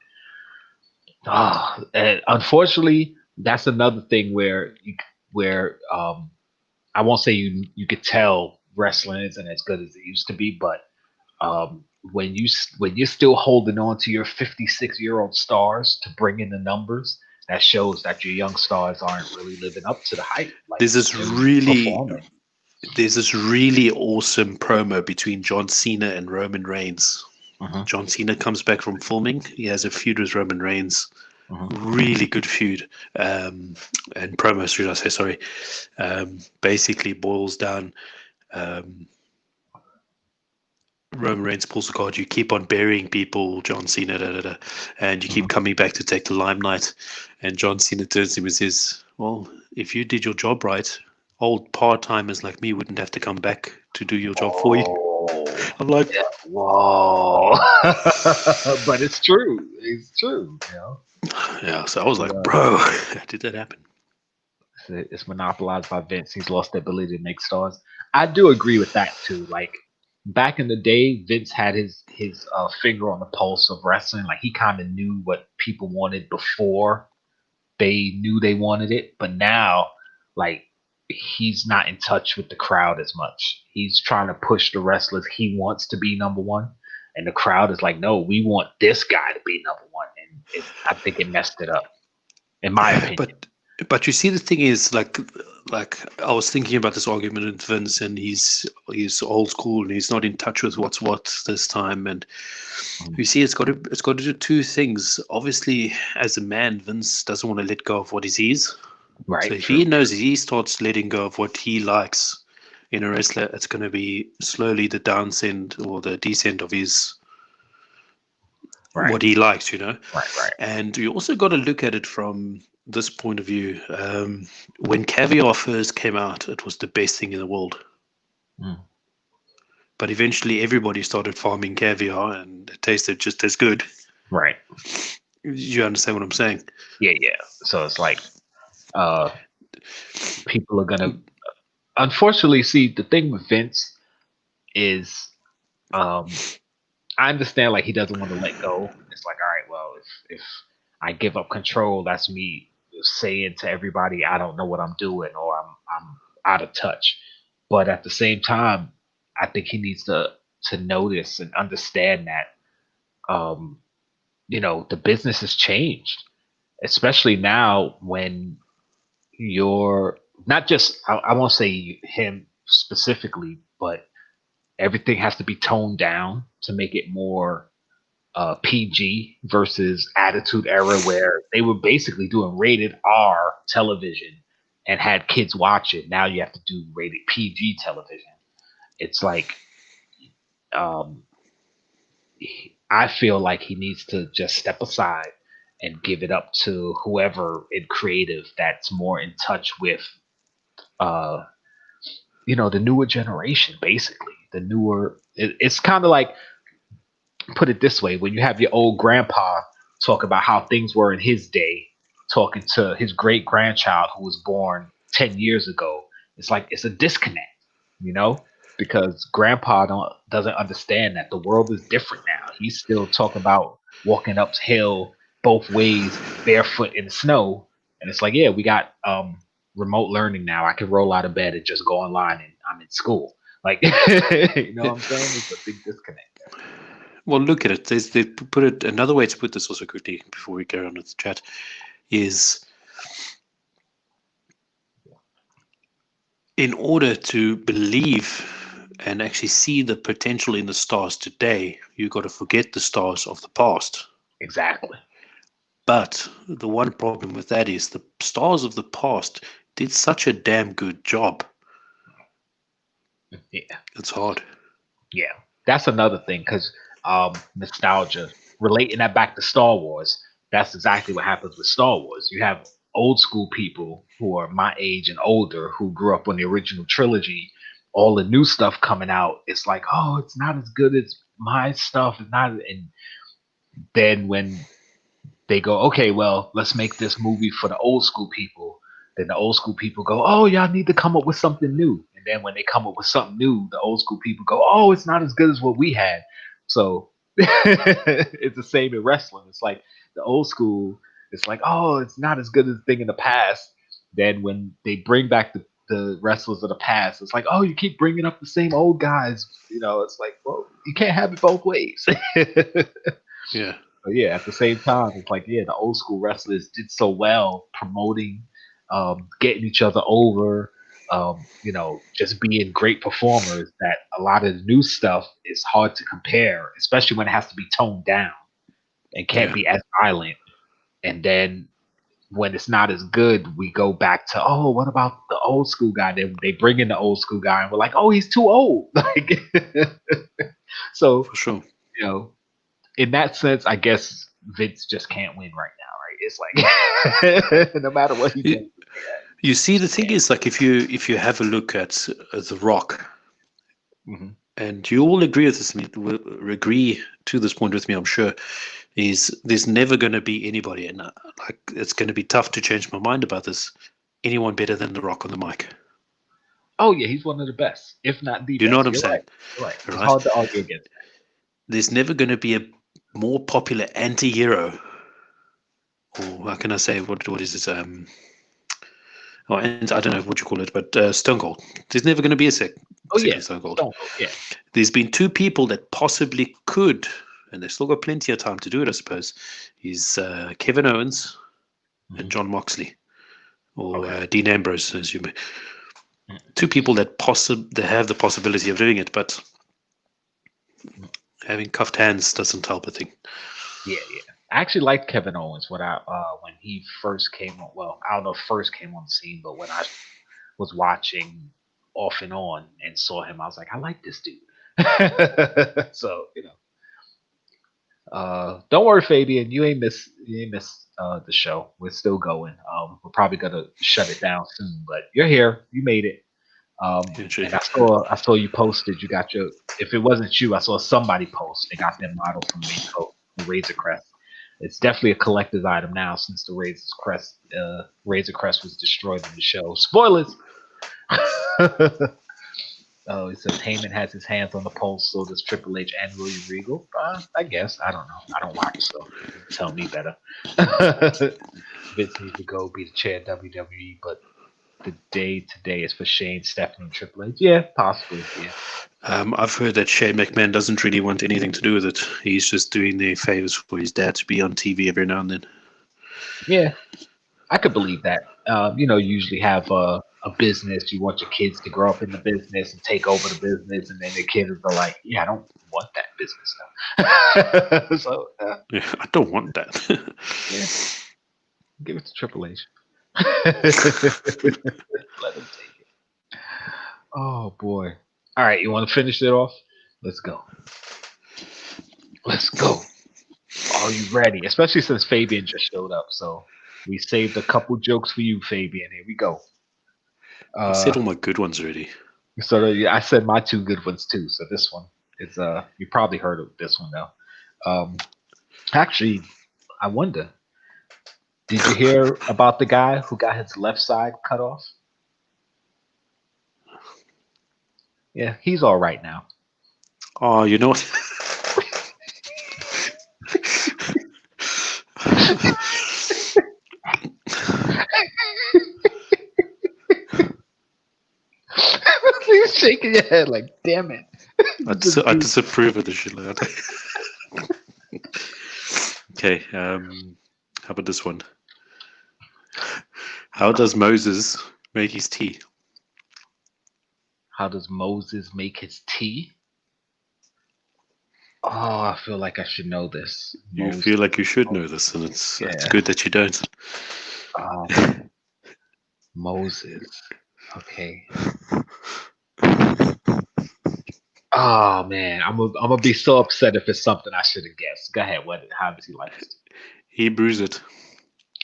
And unfortunately, that's another thing where I won't say you could tell wrestling isn't as good as it used to be, but when you're still holding on to your 56-year-old stars to bring in the numbers, that shows that your young stars aren't really living up to the hype. Like there's this they're really performing. there's this really awesome promo between John Cena and Roman Reigns. Uh-huh, John Cena comes back from filming. He has a feud with Roman Reigns. uh-huh. Really good feud. And promo, should I say, sorry. Basically boils down Roman Reigns pulls the card. You keep on burying people, John Cena, and you keep Uh-huh. coming back to take the limelight. And John Cena turns to him and says, "Well, if you did your job right, old part-timers like me wouldn't have to come back to do your job for you." Oh, I'm like, yeah. Whoa. But it's true. It's true. yeah. So I was like, But, bro, how did that happen? it's monopolized by Vince. He's lost the ability to make stars. I do agree with that too. Like back in the day, Vince had his finger on the pulse of wrestling. Like he kind of knew what people wanted before they knew they wanted it. But now, like he's not in touch with the crowd as much. He's trying to push the wrestlers he wants to be number one, and the crowd is like, no, we want this guy to be number one. And I think it messed it up, in my opinion. But you see, the thing is, like I was thinking about this argument with Vince, and he's old school and he's not in touch with what's what this time. And you see, it's got to do two things. Obviously, as a man, Vince doesn't want to let go of what he sees. So Right? if he True. knows he starts letting go of what he likes in a wrestler, it's going to be slowly the downsend or the descent of his Right. what he likes, you know. Right. Right. And you also got to look at it from this point of view. When caviar first came out, it was the best thing in the world. Mm. But eventually, everybody started farming caviar, and it tasted just as good. Right. You understand what I'm saying? Yeah. Yeah. So it's like uh people are gonna unfortunately see the thing with Vince is I understand like he doesn't want to let go. It's like, all right, well, if I give up control, that's me saying to everybody I don't know what I'm doing or I'm out of touch. But at the same time, I think he needs to notice and understand that um, the business has changed, especially now when you're not just I won't say him specifically, but everything has to be toned down to make it more PG versus Attitude Era, where they were basically doing rated R television and had kids watch it. Now you have to do rated PG television. It's like um, I feel like he needs to just step aside and give it up to whoever in creative that's more in touch with uh, the newer generation. Basically, the newer. It's kind of like put it this way: when you have your old grandpa talk about how things were in his day, talking to his great grandchild who was born 10 years ago, it's like it's a disconnect, you know, because grandpa doesn't understand that the world is different now. He's still talking about walking uphill both ways barefoot in the snow, and it's like, yeah, we got remote learning now. I can roll out of bed and just go online, and I'm in school. Like, you know what I'm saying? It's a big disconnect. Well, look at it. They put it another way to put this also quickly before we carry on with the chat is in order to believe and actually see the potential in the stars today, you got to forget the stars of the past. Exactly. But the one problem with that is the stars of the past did such a damn good job. Yeah. It's hard. Yeah. That's another thing because nostalgia, relating that back to Star Wars, that's exactly what happens with Star Wars. You have old school people who are my age and older who grew up on the original trilogy. All the new stuff coming out, it's like, oh, it's not as good as my stuff. It's not, and then when they go, okay, well, let's make this movie for the old school people. Then the old school people go, oh, y'all need to come up with something new. And then when they come up with something new, the old school people go, oh, it's not as good as what we had. So it's the same in wrestling. It's like the old school, it's like, oh, it's not as good as the thing in the past. Then when they bring back the wrestlers of the past, it's like, oh, you keep bringing up the same old guys. It's like, well, you can't have it both ways. Yeah, But yeah, at the same time, it's like, yeah, the old school wrestlers did so well promoting, getting each other over, just being great performers that a lot of the new stuff is hard to compare, especially when it has to be toned down and can't yeah, be as violent. And then when it's not as good, we go back to, oh, what about the old school guy? They bring in the old school guy and we're like, oh, he's too old. Like, so, for sure. you know, in that sense, I guess Vince just can't win right now, right? It's like no matter what he You, does, you he see, the just thing can't. is, like, if you have a look at The Rock, Hmm. and you all agree with this, will agree to this point with me, I'm sure, is there's never going to be anybody, and like it's going to be tough to change my mind about this. Anyone better than The Rock on the mic? Oh yeah, he's one of the best, if not the Do you know what best. I'm You're saying? right. You're right. All It's right. hard to argue against There's never going to be a more popular anti-hero, or how can I say what is it? And I don't know what you call it, but Stone Cold. There's never going to be a Oh yeah, second Stone Cold. Stone Cold. Yeah. There's been two people that possibly could, and they've still got plenty of time to do it, I suppose. Is Kevin Owens and Hmm. John Moxley, or Okay. Dean Ambrose, as you may. Mhm. Two people that they have the possibility of doing it, but having cuffed hands doesn't help a thing. Yeah, yeah. I actually liked Kevin Owens when he first came on. Well, I don't know if first came on the scene, but when I was watching off and on and saw him, I was like, I like this dude. So don't worry, Fabian. You ain't miss the show. We're still going. We're probably gonna shut it down soon, but you're here. You made it. Actually, And I saw you posted. You got your. If it wasn't you, I saw somebody post. They got their model from Razor Crest. It's definitely a collector's item now since the Razor Crest was destroyed in the show. Spoilers. Oh, he says Heyman has his hands on the pulse, so does Triple H and William Regal. I guess. I don't know. I don't watch, so you tell me better. Vince needs to go be the chair of WWE, but the day today is for Shane, Stephanie, and Triple H. Yeah, possibly. Yeah. I've heard that Shane McMahon doesn't really want anything to do with it. He's just doing the favors for his dad to be on TV every now and then. Yeah, I could believe that. You usually have a business. You want your kids to grow up in the business and take over the business, and then the kids are like, "Yeah, I don't want that business stuff." So Yeah, I don't want that. yeah, give it to Triple H. Let him take it. Oh boy! All right, you want to finish it off? Let's go. Let's go. Are you ready? Especially since Fabian just showed up, so we saved a couple jokes for you, Fabian. Here we go. I said Uh, all my good ones already. I said my two good ones too. So this one is you probably heard of this one though. Actually, I wonder, did you hear about the guy who got his left side cut off? Yeah, he's all right now. Oh, you know what? You're shaking your head like, damn it. I disapprove of the shit like that. Okay, how about this one? How does Moses make his tea? How does Moses make his tea? Oh, I feel like I should know this. You Moses. feel like you should know this, and it's Yeah. good that you don't. Moses. Okay. Oh man, I'm gonna be so upset if it's something I should have guessed. Go ahead. How does he like it? He brews it.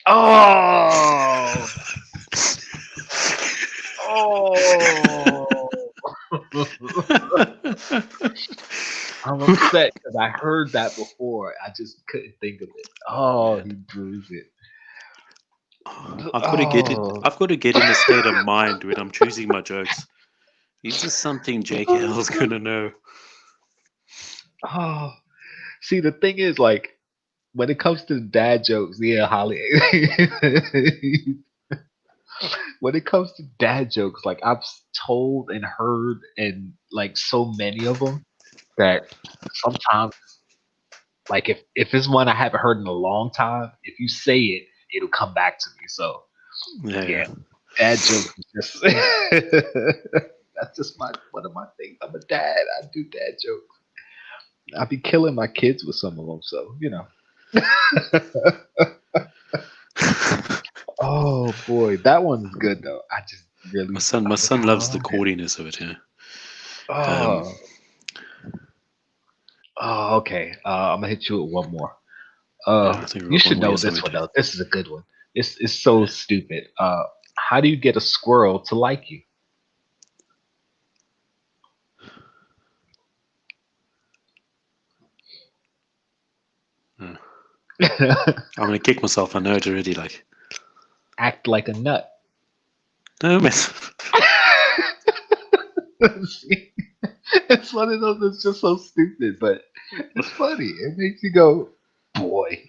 Oh, oh. I'm upset because I heard that before. I just couldn't think of it. Oh, he bruised it. Oh, I've got to get in a state of mind when I'm choosing my jokes. Is this something JKL's gonna know? oh. See, the thing is, like, when it comes to dad jokes, yeah, Holly. When it comes to dad jokes, like I've told and heard and like so many of them that sometimes, like if it's one I haven't heard in a long time, if you say it, it'll come back to me. So Yeah. yeah, dad jokes is just that's just my one of my things. I'm a dad. I do dad jokes. I be killing my kids with some of them. So you know. Oh boy, that one's good though. I just really I My son forgot loves all the of it. cordiness of it. Yeah. Um, Oh, oh, okay. I'm gonna hit you with one more. yeah. I think we've You got one should more. know Yes, this I'm one though. This is a good one. It's so stupid. How do you get a squirrel to like you? I'm gonna kick myself. I know it already. Like, Act like a nut. no, man. See? It's one of those that's just so stupid, but it's funny. It makes you go, boy.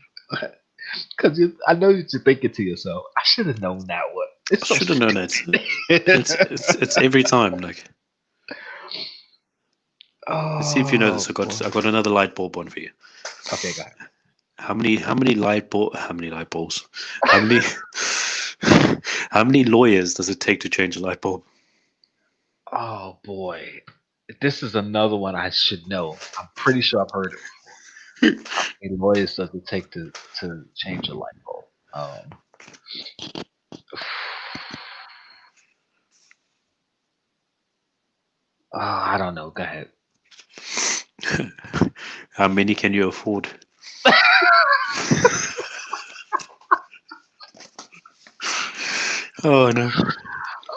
Because I know that you're thinking to yourself, I should have known that one. I It's so should have known it. stupid. It's every time. Like, let's see if you know this. Oh boy. I got another light bulb one for you. Okay, got it. How many light bulbs? How many how many lawyers does it take to change a light bulb? Oh boy. This is another one I should know. I'm pretty sure I've heard it before. How many lawyers does it take to change a light bulb? I don't know. Go ahead. How many can you afford? Oh no.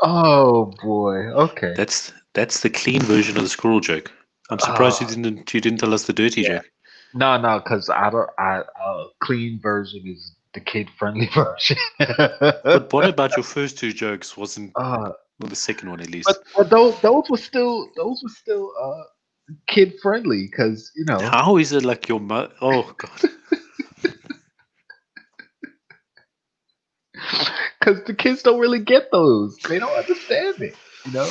Oh boy. Okay. That's the clean version of the squirrel joke. I'm surprised Uh, you didn't tell us the dirty yeah. joke. No, no, because I don't. Clean version is the kid friendly version. But what about your first two jokes? Wasn't uh, well, the second one at least? but those were still kid friendly because you know How is it like your mother? Oh god. because the kids don't really get those. They don't understand it. You know.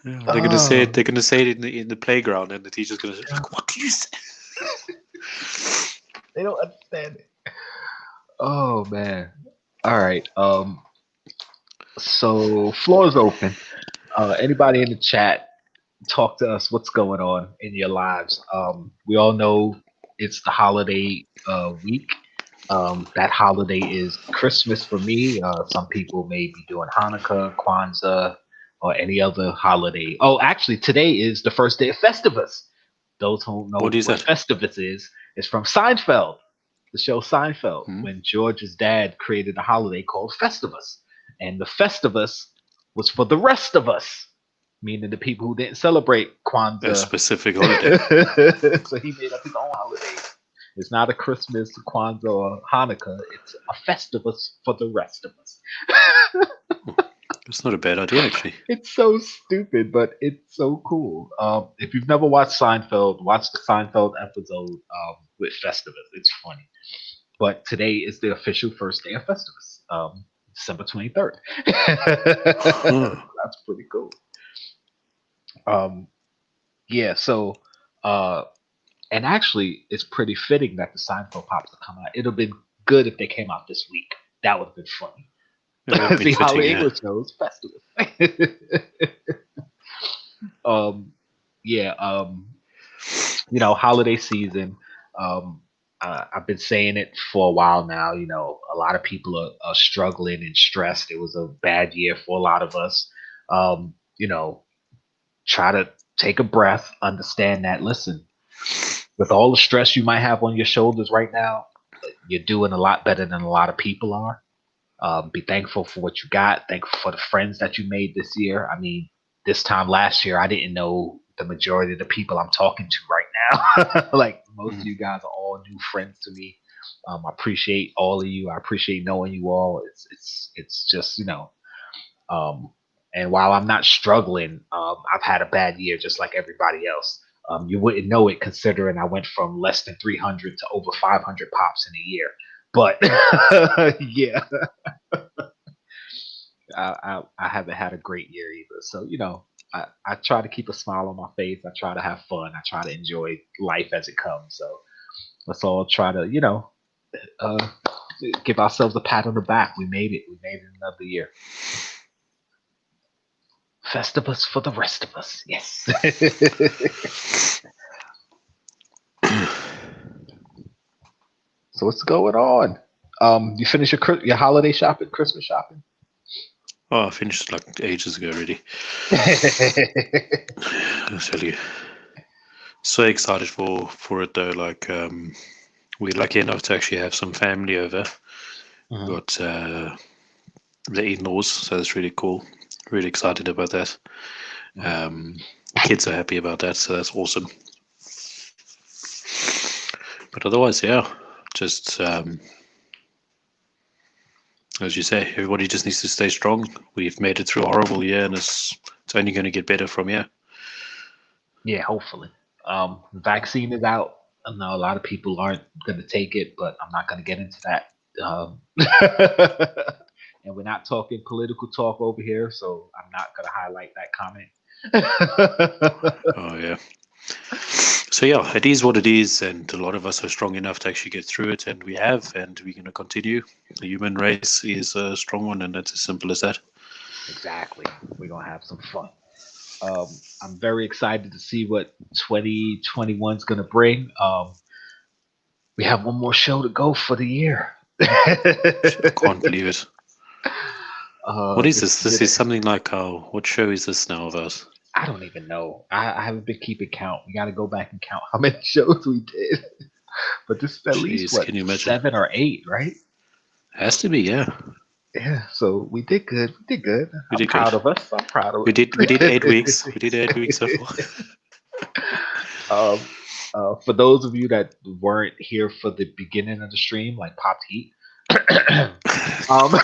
Yeah, they're gonna say it. Uh, They're gonna say it in the playground, and the teacher's gonna say, yeah, like, "What did you say?" they don't understand it. Oh man. All right. So floor is open. Anybody in the chat, talk to us. What's going on in your lives? We all know it's the holiday week. That holiday is Christmas for me. Some people may be doing Hanukkah, Kwanzaa, or any other holiday. Oh, actually, today is the first day of Festivus. Those who don't What know is what that? Festivus is, it's from Seinfeld, the show Seinfeld, Hmm? when George's dad created a holiday called Festivus. And the Festivus was for the rest of us, meaning the people who didn't celebrate A Kwanzaa. specific holiday. So he made up his own holiday. It's not a Christmas, Kwanzaa, or Hanukkah. It's a Festivus for the rest of us. It's not a bad idea, actually. It's so stupid, but it's so cool. If you've never watched Seinfeld, watch the Seinfeld episode with Festivus. It's funny. But today is the official first day of Festivus, December 23rd. Huh. That's pretty cool. Um, yeah, so, uh, and actually, it's pretty fitting that the Seinfeld Pops have come out. It'd have been good if they came out this week. That would have been funny. It would have been See how fitting, the yeah. English shows Festivus. um, yeah, holiday season. Um, I've been saying it for a while now. A lot of people are struggling and stressed. It was a bad year for a lot of us. Um, you know, try to take a breath, understand that. Listen, with all the stress you might have on your shoulders right now, you're doing a lot better than a lot of people are. Be thankful for what you got. Thankful for the friends that you made this year. I mean, this time last year, I didn't know the majority of the people I'm talking to right now. Like most of Mm. you guys are all new friends to me. I appreciate all of you. I appreciate knowing you all. It's just um, and while I'm not struggling, I've had a bad year just like everybody else. You wouldn't know it considering I went from less than 300 to over 500 pops in a year. But yeah, I haven't had a great year either. So, I try to keep a smile on my face. I try to have fun. I try to enjoy life as it comes. So let's all try to, uh, give ourselves a pat on the back. We made it. We made it another year. Festivus for the rest of us. Yes. So what's going on? You finish your holiday shopping, Christmas shopping? Oh, I finished like ages ago already. I tell you, so excited for it though. Like, we're lucky enough to actually have some family over. Mhm. Got the in-laws, so that's really cool. Really excited about that. Mhm. Um, the kids are happy about that, so that's awesome. But otherwise, yeah, just as you say, everybody just needs to stay strong. We've made it through a horrible year, and it's only going to get better from here. Yeah, hopefully. Vaccine is out. I know a lot of people aren't going to take it, but I'm not going to get into that. And we're not talking political talk over here, so I'm not going to highlight that comment. Oh yeah. So yeah, it is what it is, and a lot of us are strong enough to actually get through it, and we have, and we're going to continue. The human race is a strong one, and it's as simple as that. Exactly. We're going to have some fun. I'm very excited to see what 2021 is going to bring. We have one more show to go for the year. I can't believe it. What is This this? is This it. is something like what show is this now of ours? I don't even know. I haven't been keeping count. We got to go back and count how many shows we did. But this is at least Jeez, what can you imagine? 7 or 8, right? Has to be, yeah. Yeah. So we did good. We did good. We I'm did good. proud of us. I'm proud of We did 8 weeks. We did 8 weeks so far. us. um, for those of you that weren't here for the beginning of the stream, like Popped Heat, um,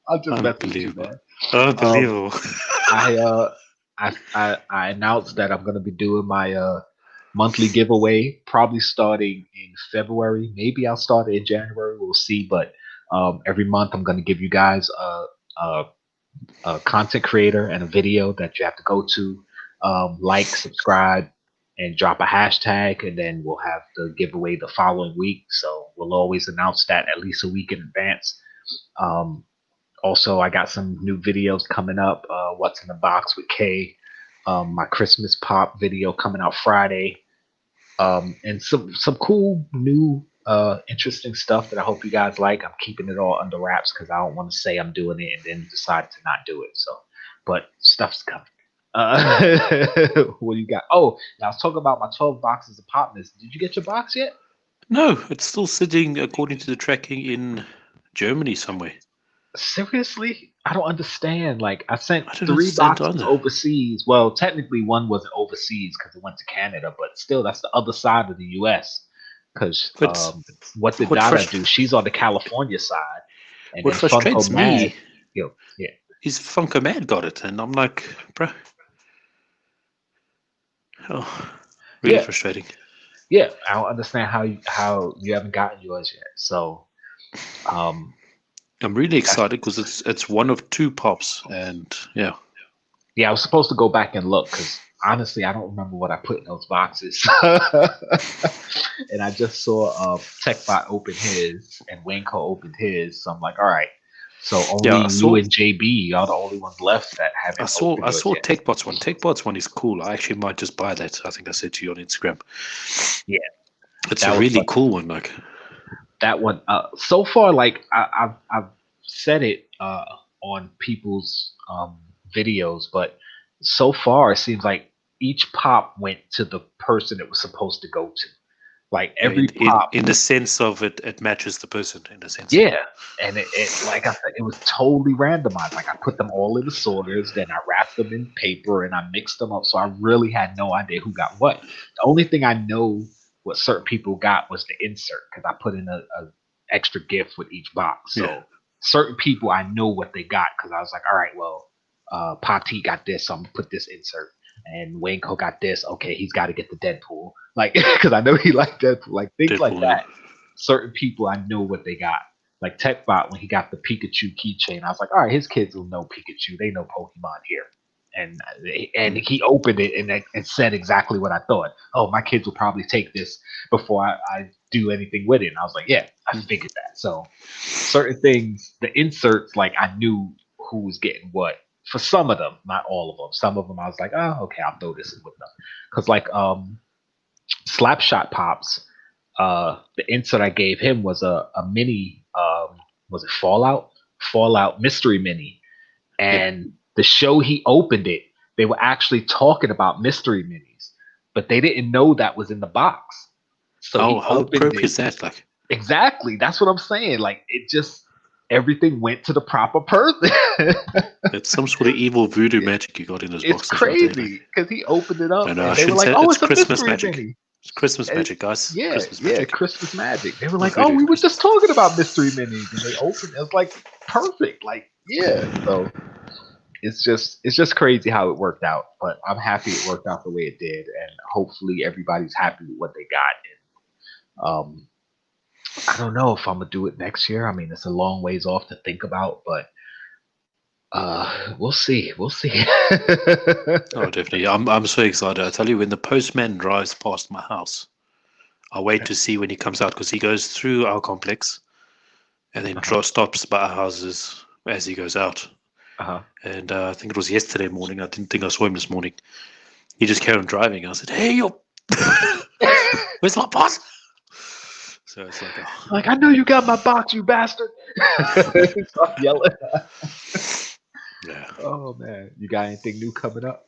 I'll just mess with you, Unbelievable. man. Um, Unbelievable. I announced that I'm gonna be doing my monthly giveaway, probably starting in February. Maybe I'll start it in January. We'll see. But every month I'm gonna give you guys a, a content creator and a video that you have to go to, like, subscribe, and drop a hashtag, and then we'll have the giveaway the following week. So we'll always announce that at least a week in advance. Um, Also, I got some new videos coming up. What's in the box with Kay? My Christmas pop video coming out Friday. And some cool new interesting stuff that I hope you guys like. I'm keeping it all under wraps because I don't want to say I'm doing it and then decide to not do it. So, but stuff's coming. What do you got? Oh, now I was talking about my 12 boxes of pop mist. Did you get your box yet? No, it's still sitting according to the tracking in Germany somewhere. Seriously, I don't understand. Like, I sent I don't three understand boxes either. overseas. Well, technically, one wasn't overseas because it went to Canada, but still, that's the other side of the U.S. Because But what did what Dada frust- do? She's on the California side, and what then Funko frustrates Mad, me yeah, is Funko Mad got it, and I'm like, bro, oh, really yeah, frustrating. yeah. I don't understand how you haven't gotten yours yet. So, um, I'm really that's excited because it's one of two pops, and yeah, yeah. I was supposed to go back and look because honestly, I don't remember what I put in those boxes. And I just saw TechBot open his and Winco opened his. So I'm like, all right. So yeah. only you and JB are the only ones left that haven't opened I yours saw yet. TechBot's one. TechBot's one is cool. I actually might just buy that. I think I said to you on Instagram. Yeah, It's a that was really fun. cool one. Like, That one. So far, like I've said it on people's videos, but so far it seems like each pop went to the person it was supposed to go to. Like Yeah, every pop. in the sense of it matches the person in the sense. Yeah, and it like I said, it was totally randomized. Like I put them all in the sorters, then I wrapped them in paper and I mixed them up. So I really had no idea who got what. The only thing I know what certain people got was the insert because I put in a extra gift with each box. Yeah. So certain people I know what they got because I was like, all right, well, Pop T got this, so I'm gonna put this insert. And Wayne Co got this. Okay, he's got to get the Deadpool, like because I know he liked Deadpool, like things like Deadpool, yeah. that. Certain people I know what they got. Like TechBot, when he got the Pikachu keychain, I was like, all right, his kids will know Pikachu. They know Pokemon here. And he opened it and said exactly what I thought. Oh, my kids will probably take this before I do anything with it. And I was like, yeah, I figured that. So certain things, the inserts, like I knew who was getting what. For some of them, not all of them. Some of them I was like, oh, okay, I'll throw this in with them. Because like Slapshot Pops, the insert I gave him was a mini. Was it Fallout mystery mini, and the show he opened it, they were actually talking about mystery minis, but they didn't know that was in the box. So he How opened appropriate is it. that? Like, Exactly, that's what I'm saying. Like it just everything went to the proper person. it's some sort of evil voodoo magic you got in those It's boxes, right there. Like, crazy because he opened it up no, I and they were shouldn't like, say "Oh, it's it's a Christmas mystery magic. mini." It's Christmas And magic, guys. yeah, Christmas yeah, magic. Christmas magic. They were Or like, "Oh, voodoo. we were just talking about mystery minis," and they opened. It was like perfect. Like, yeah. So it's just crazy how it worked out. But I'm happy it worked out the way it did, and hopefully everybody's happy with what they got. And I don't know if I'm gonna do it next year. I mean, it's a long ways off to think about, but we'll see. We'll see. Oh, definitely. I'm so excited. I tell you, when the postman drives past my house, I wait to see when he comes out because he goes through our complex and then Uh-huh. stops by our houses as he goes out. Uh-huh. And I think it was yesterday morning. I didn't think I saw him this morning. He just carried on driving. I said, "Hey, yo, where's my boss?" So it's like, Like, I know you got my box, you bastard. Stop yelling. yeah. Oh man, you got anything new coming up?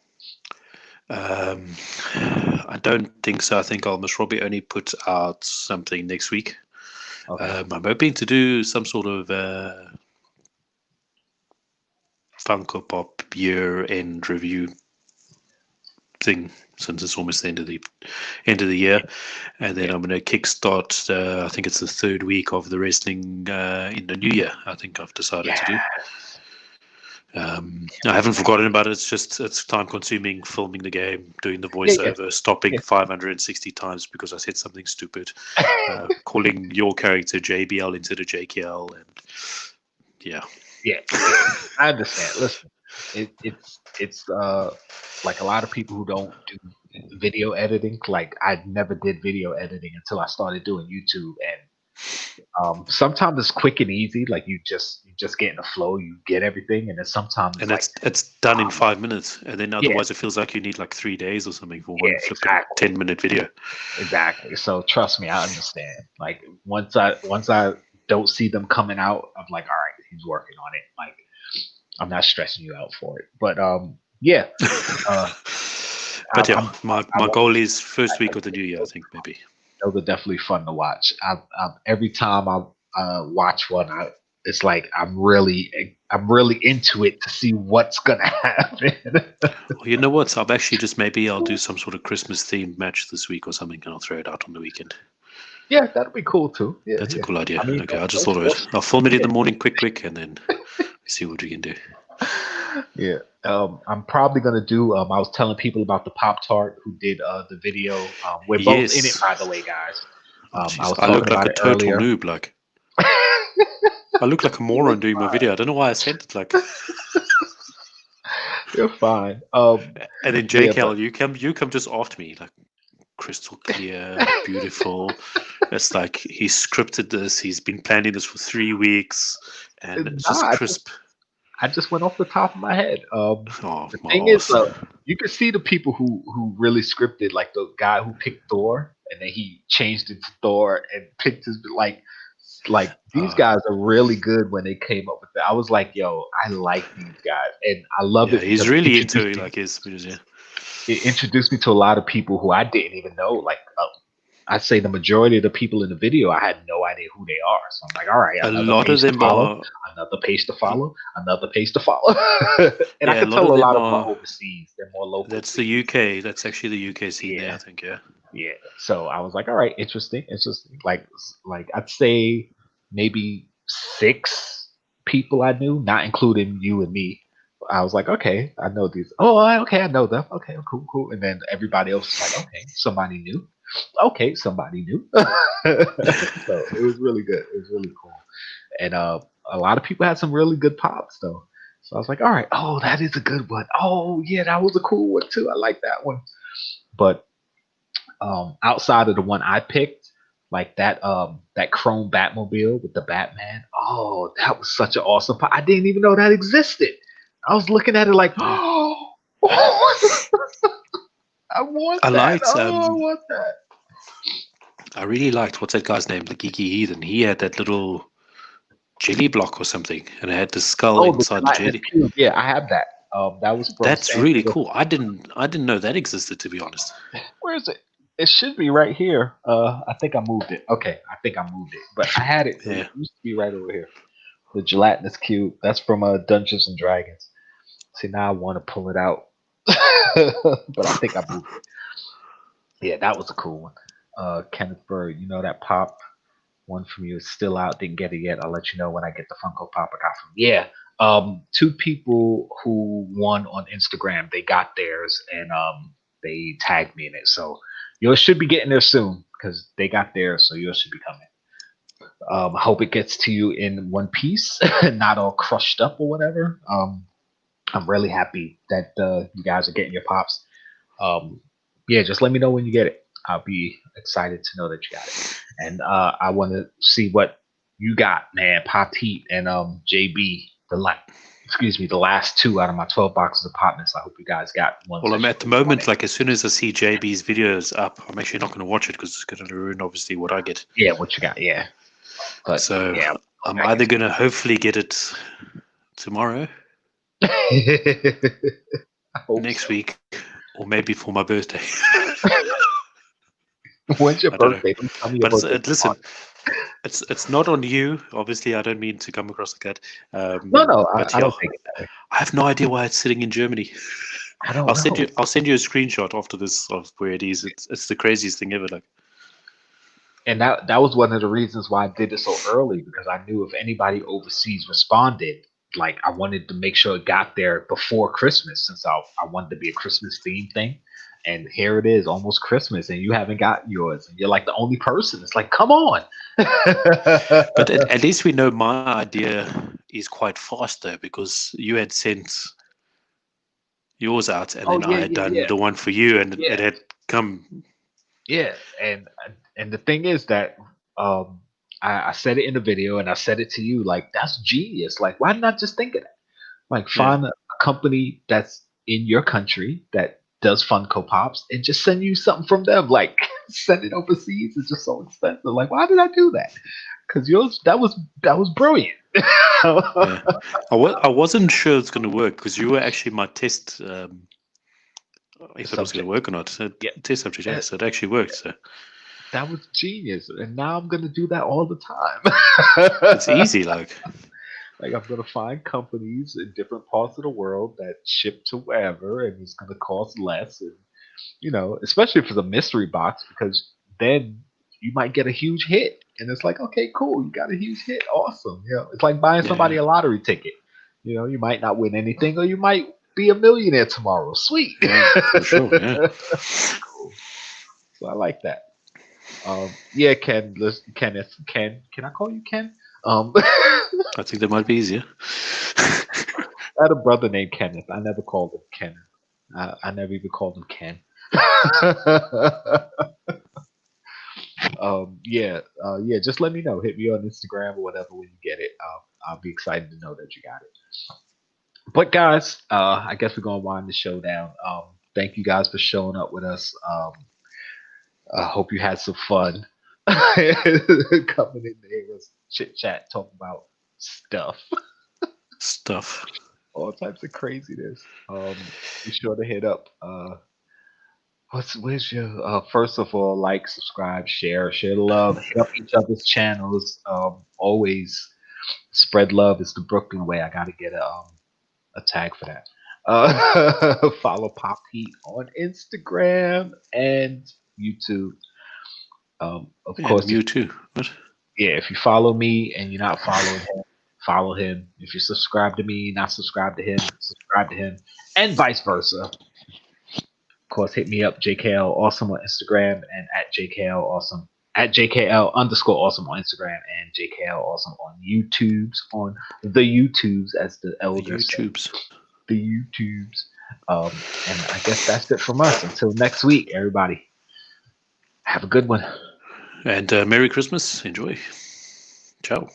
I don't think so. I think I'll most probably only put out something next week. Okay. I'm hoping to do some sort of Funko Pop year-end review thing, since it's almost the end of the year, and then Yeah. I'm going to kickstart. I think it's the third week of the wrestling in the new year. I think I've decided to do. Yes. I haven't forgotten about it. It's time consuming filming the game, doing the Yeah, yeah, voiceover, stopping yeah. 560 times because I said something stupid, calling your character JBL instead of Jkl, and yeah. Yeah, I understand. Listen, it's like a lot of people who don't do video editing. Like I never did video editing until I started doing YouTube, and sometimes it's quick and easy. Like you just get in the flow, you get everything, and then sometimes it's And like, it's done in um, 5 minutes, and then yeah, otherwise it feels like you need like 3 days or something for yeah, one flipping exactly. 10-minute video. Exactly. So trust me, I understand. Like once I don't see them coming out, I'm like, all right, he's working on it. Like I'm not stressing you out for it. But yeah. Uh, But yeah, I'm I my won't. goal is first I week of the new year. I think maybe. Those are definitely fun to watch. Every time I watch one, it's like I'm really into it to see what's gonna happen. Well, you know what? I'll do some sort of Christmas themed match this week or something, and I'll throw it out on the weekend. Yeah, that'd be cool too. Yeah, That's a yeah. cool idea. I mean, Okay, I just thought of it. I'll film it in the morning, quick, and then see what we can do. yeah. I'm probably gonna do. I was telling people about the Pop Tart who did the video. We're both in it, Yes. by the way, guys. Oh, I jeez. was I talking look like about a it total earlier. noob. Like I look like a You're moron doing my fine. video. I don't know why I sent it. Like, You're fine. and then Yeah, but JKL, you come just after me, like crystal clear, beautiful. It's like he scripted this. He's been planning this for 3 weeks, and it's nah, just crisp. I just went off the top of my head. Oh, The my thing is, ass. you can see the people who really scripted, like the guy who picked Thor, and then he changed it to Thor and picked his like these Uh, guys are really good when they came up with it. I was like, yo, I like these guys, and I love yeah, it he's because really into like his videos. Yeah. it introduced me to a lot of people who I didn't even know. Like I'd say the majority of the people in the video, I had no idea who they are. So I'm like, all right, A another lot of page to them follow, are, another page to follow, another page to follow. And I yeah, a could lot tell of a them lot of them are are. overseas. They're more local That's to the you. UK. That's actually the UK scene there, Yeah, I think. Yeah. yeah. So I was like, all right, interesting, interesting. Like I'd say maybe 6 people I knew, not including you and me. I was like, okay, I know these. Oh, okay, I know them. Okay, cool, cool. And then everybody else was like, okay, somebody new. Okay, somebody new. So it was really good. It was really cool. And a lot of people had some really good pops though. So I was like, all right, oh, that is a good one. Oh, yeah, that was a cool one too. I like that one. But outside of the one I picked, like that chrome Batmobile with the Batman. Oh, that was such an awesome pop. I didn't even know that existed. I was looking at it like, Yeah. oh, I want I that. liked. Oh, I want that. I really liked, what's that guy's name? The Geeky Heathen. He had that little jelly block or something, and it had the skull Oh, the inside the gelatinous jelly. cube. Yeah, I have that. That was from That's San really Diego. cool. I didn't know that existed, to be honest. Where is it? It should be right here. I think I moved it. Okay, I think I moved it, but I had it. It Yeah. used to be right over here. The gelatinous cube. That's from Dungeons and Dragons. See, now I want to pull it out, but I think I moved it. Yeah, that was a cool one. Kenneth Bird, you know that pop one from you is still out. Didn't get it yet. I'll let you know when I get the Funko Pop I got from. Yeah, 2 people who won on Instagram, they got theirs and they tagged me in it. So yours should be getting there soon because they got theirs. So yours should be coming. I hope it gets to you in one piece, not all crushed up or whatever. I'm really happy that you guys are getting your pops. Um, yeah, just let me know when you get it. I'll be excited to know that you got it. And I want to see what you got, man. Pop Heat and JB, the last 2 out of my 12 boxes of Pop Mist. I hope you guys got ones Well, that I'm you at the really moment, wanted. like, as soon as I see JB's videos up, I'm actually not going to watch it because it's going to ruin, obviously, what I get. Yeah, what you got? Yeah, but So yeah, I'm I either going to hopefully get it tomorrow, I hope next so. week, or maybe for my birthday. When's your I don't know. birthday? Don't tell me your But birthday. listen, it's not on you. Obviously, I don't mean to come across like that. No, no, But I yeah, don't think it that way. I have no idea why it's sitting in Germany. I don't know. I'll send you a screenshot after this of where it is. It's the craziest thing ever. Like, And that was one of the reasons why I did it so early because I knew if anybody overseas responded, like I wanted to make sure it got there before Christmas since I wanted to be a Christmas theme thing. And here it is, almost Christmas, and you haven't got yours, and you're like the only person. It's like, come on. but at least we know my idea is quite fast though, because you had sent yours out, and Oh then I yeah, had yeah, done yeah, the one for you, and yeah, it had come. yeah. And the thing is that um, I said it in the video, and I said it to you, like that's genius. Like, why not just think of that? Like Yeah, find a company that's in your country that does Funko Pops and just send you something from them. Like send it overseas is just so expensive. Like why did I do that? Because yours that was brilliant. yeah. I wasn't sure it's going to work because you were actually my test. If it was going to Subject. work or not. So, Yeah. test subject, yeah. And So it actually worked. So that was genius. And now I'm gonna do that all the it's time. easy. Like, Like I'm gonna find companies in different parts of the world that ship to wherever and it's gonna cost less and especially if it's a mystery box because then you might get a huge hit. And it's like, okay, cool, you got a huge hit, awesome. It's like buying somebody yeah, a lottery ticket. You might not win anything, or you might be a millionaire tomorrow. Sweet. yeah, for sure. Yeah, Cool. So I like that. Yeah, Ken, listen, Kenneth, Ken. Can I call you Ken? I I think that might be easier. had a brother named Kenneth. I never called him Ken. I never even called him Ken. Yeah, yeah. Just let me know. Hit me on Instagram or whatever when you get it. I'll be excited to know that you got it. But guys, I guess we're gonna wind the show down. Thank you guys for showing up with us. I hope you had some fun coming in there with chit chat, talking about stuff, Stuff. all types of craziness. Be sure to hit up Where's your first of all, like, subscribe, share the love, hit up each other's channels. Always spread love is the Brooklyn way. I gotta get a tag for that. Follow Pop Heat on Instagram and YouTube. Of And course, if Mewtwo. What? yeah, if you follow me and you're not following him, follow him. If you subscribe to me, not subscribe to him, subscribe to him, and vice versa. Of course, hit me up, Jkl Awesome on Instagram and at Jkl Awesome at Jkl underscore Awesome on Instagram and Jkl Awesome on the YouTubes, as the The elders say, YouTubes. the YouTubes. And I guess that's it from us. Until next week, everybody, have a good one. And Merry Christmas. Enjoy. Ciao.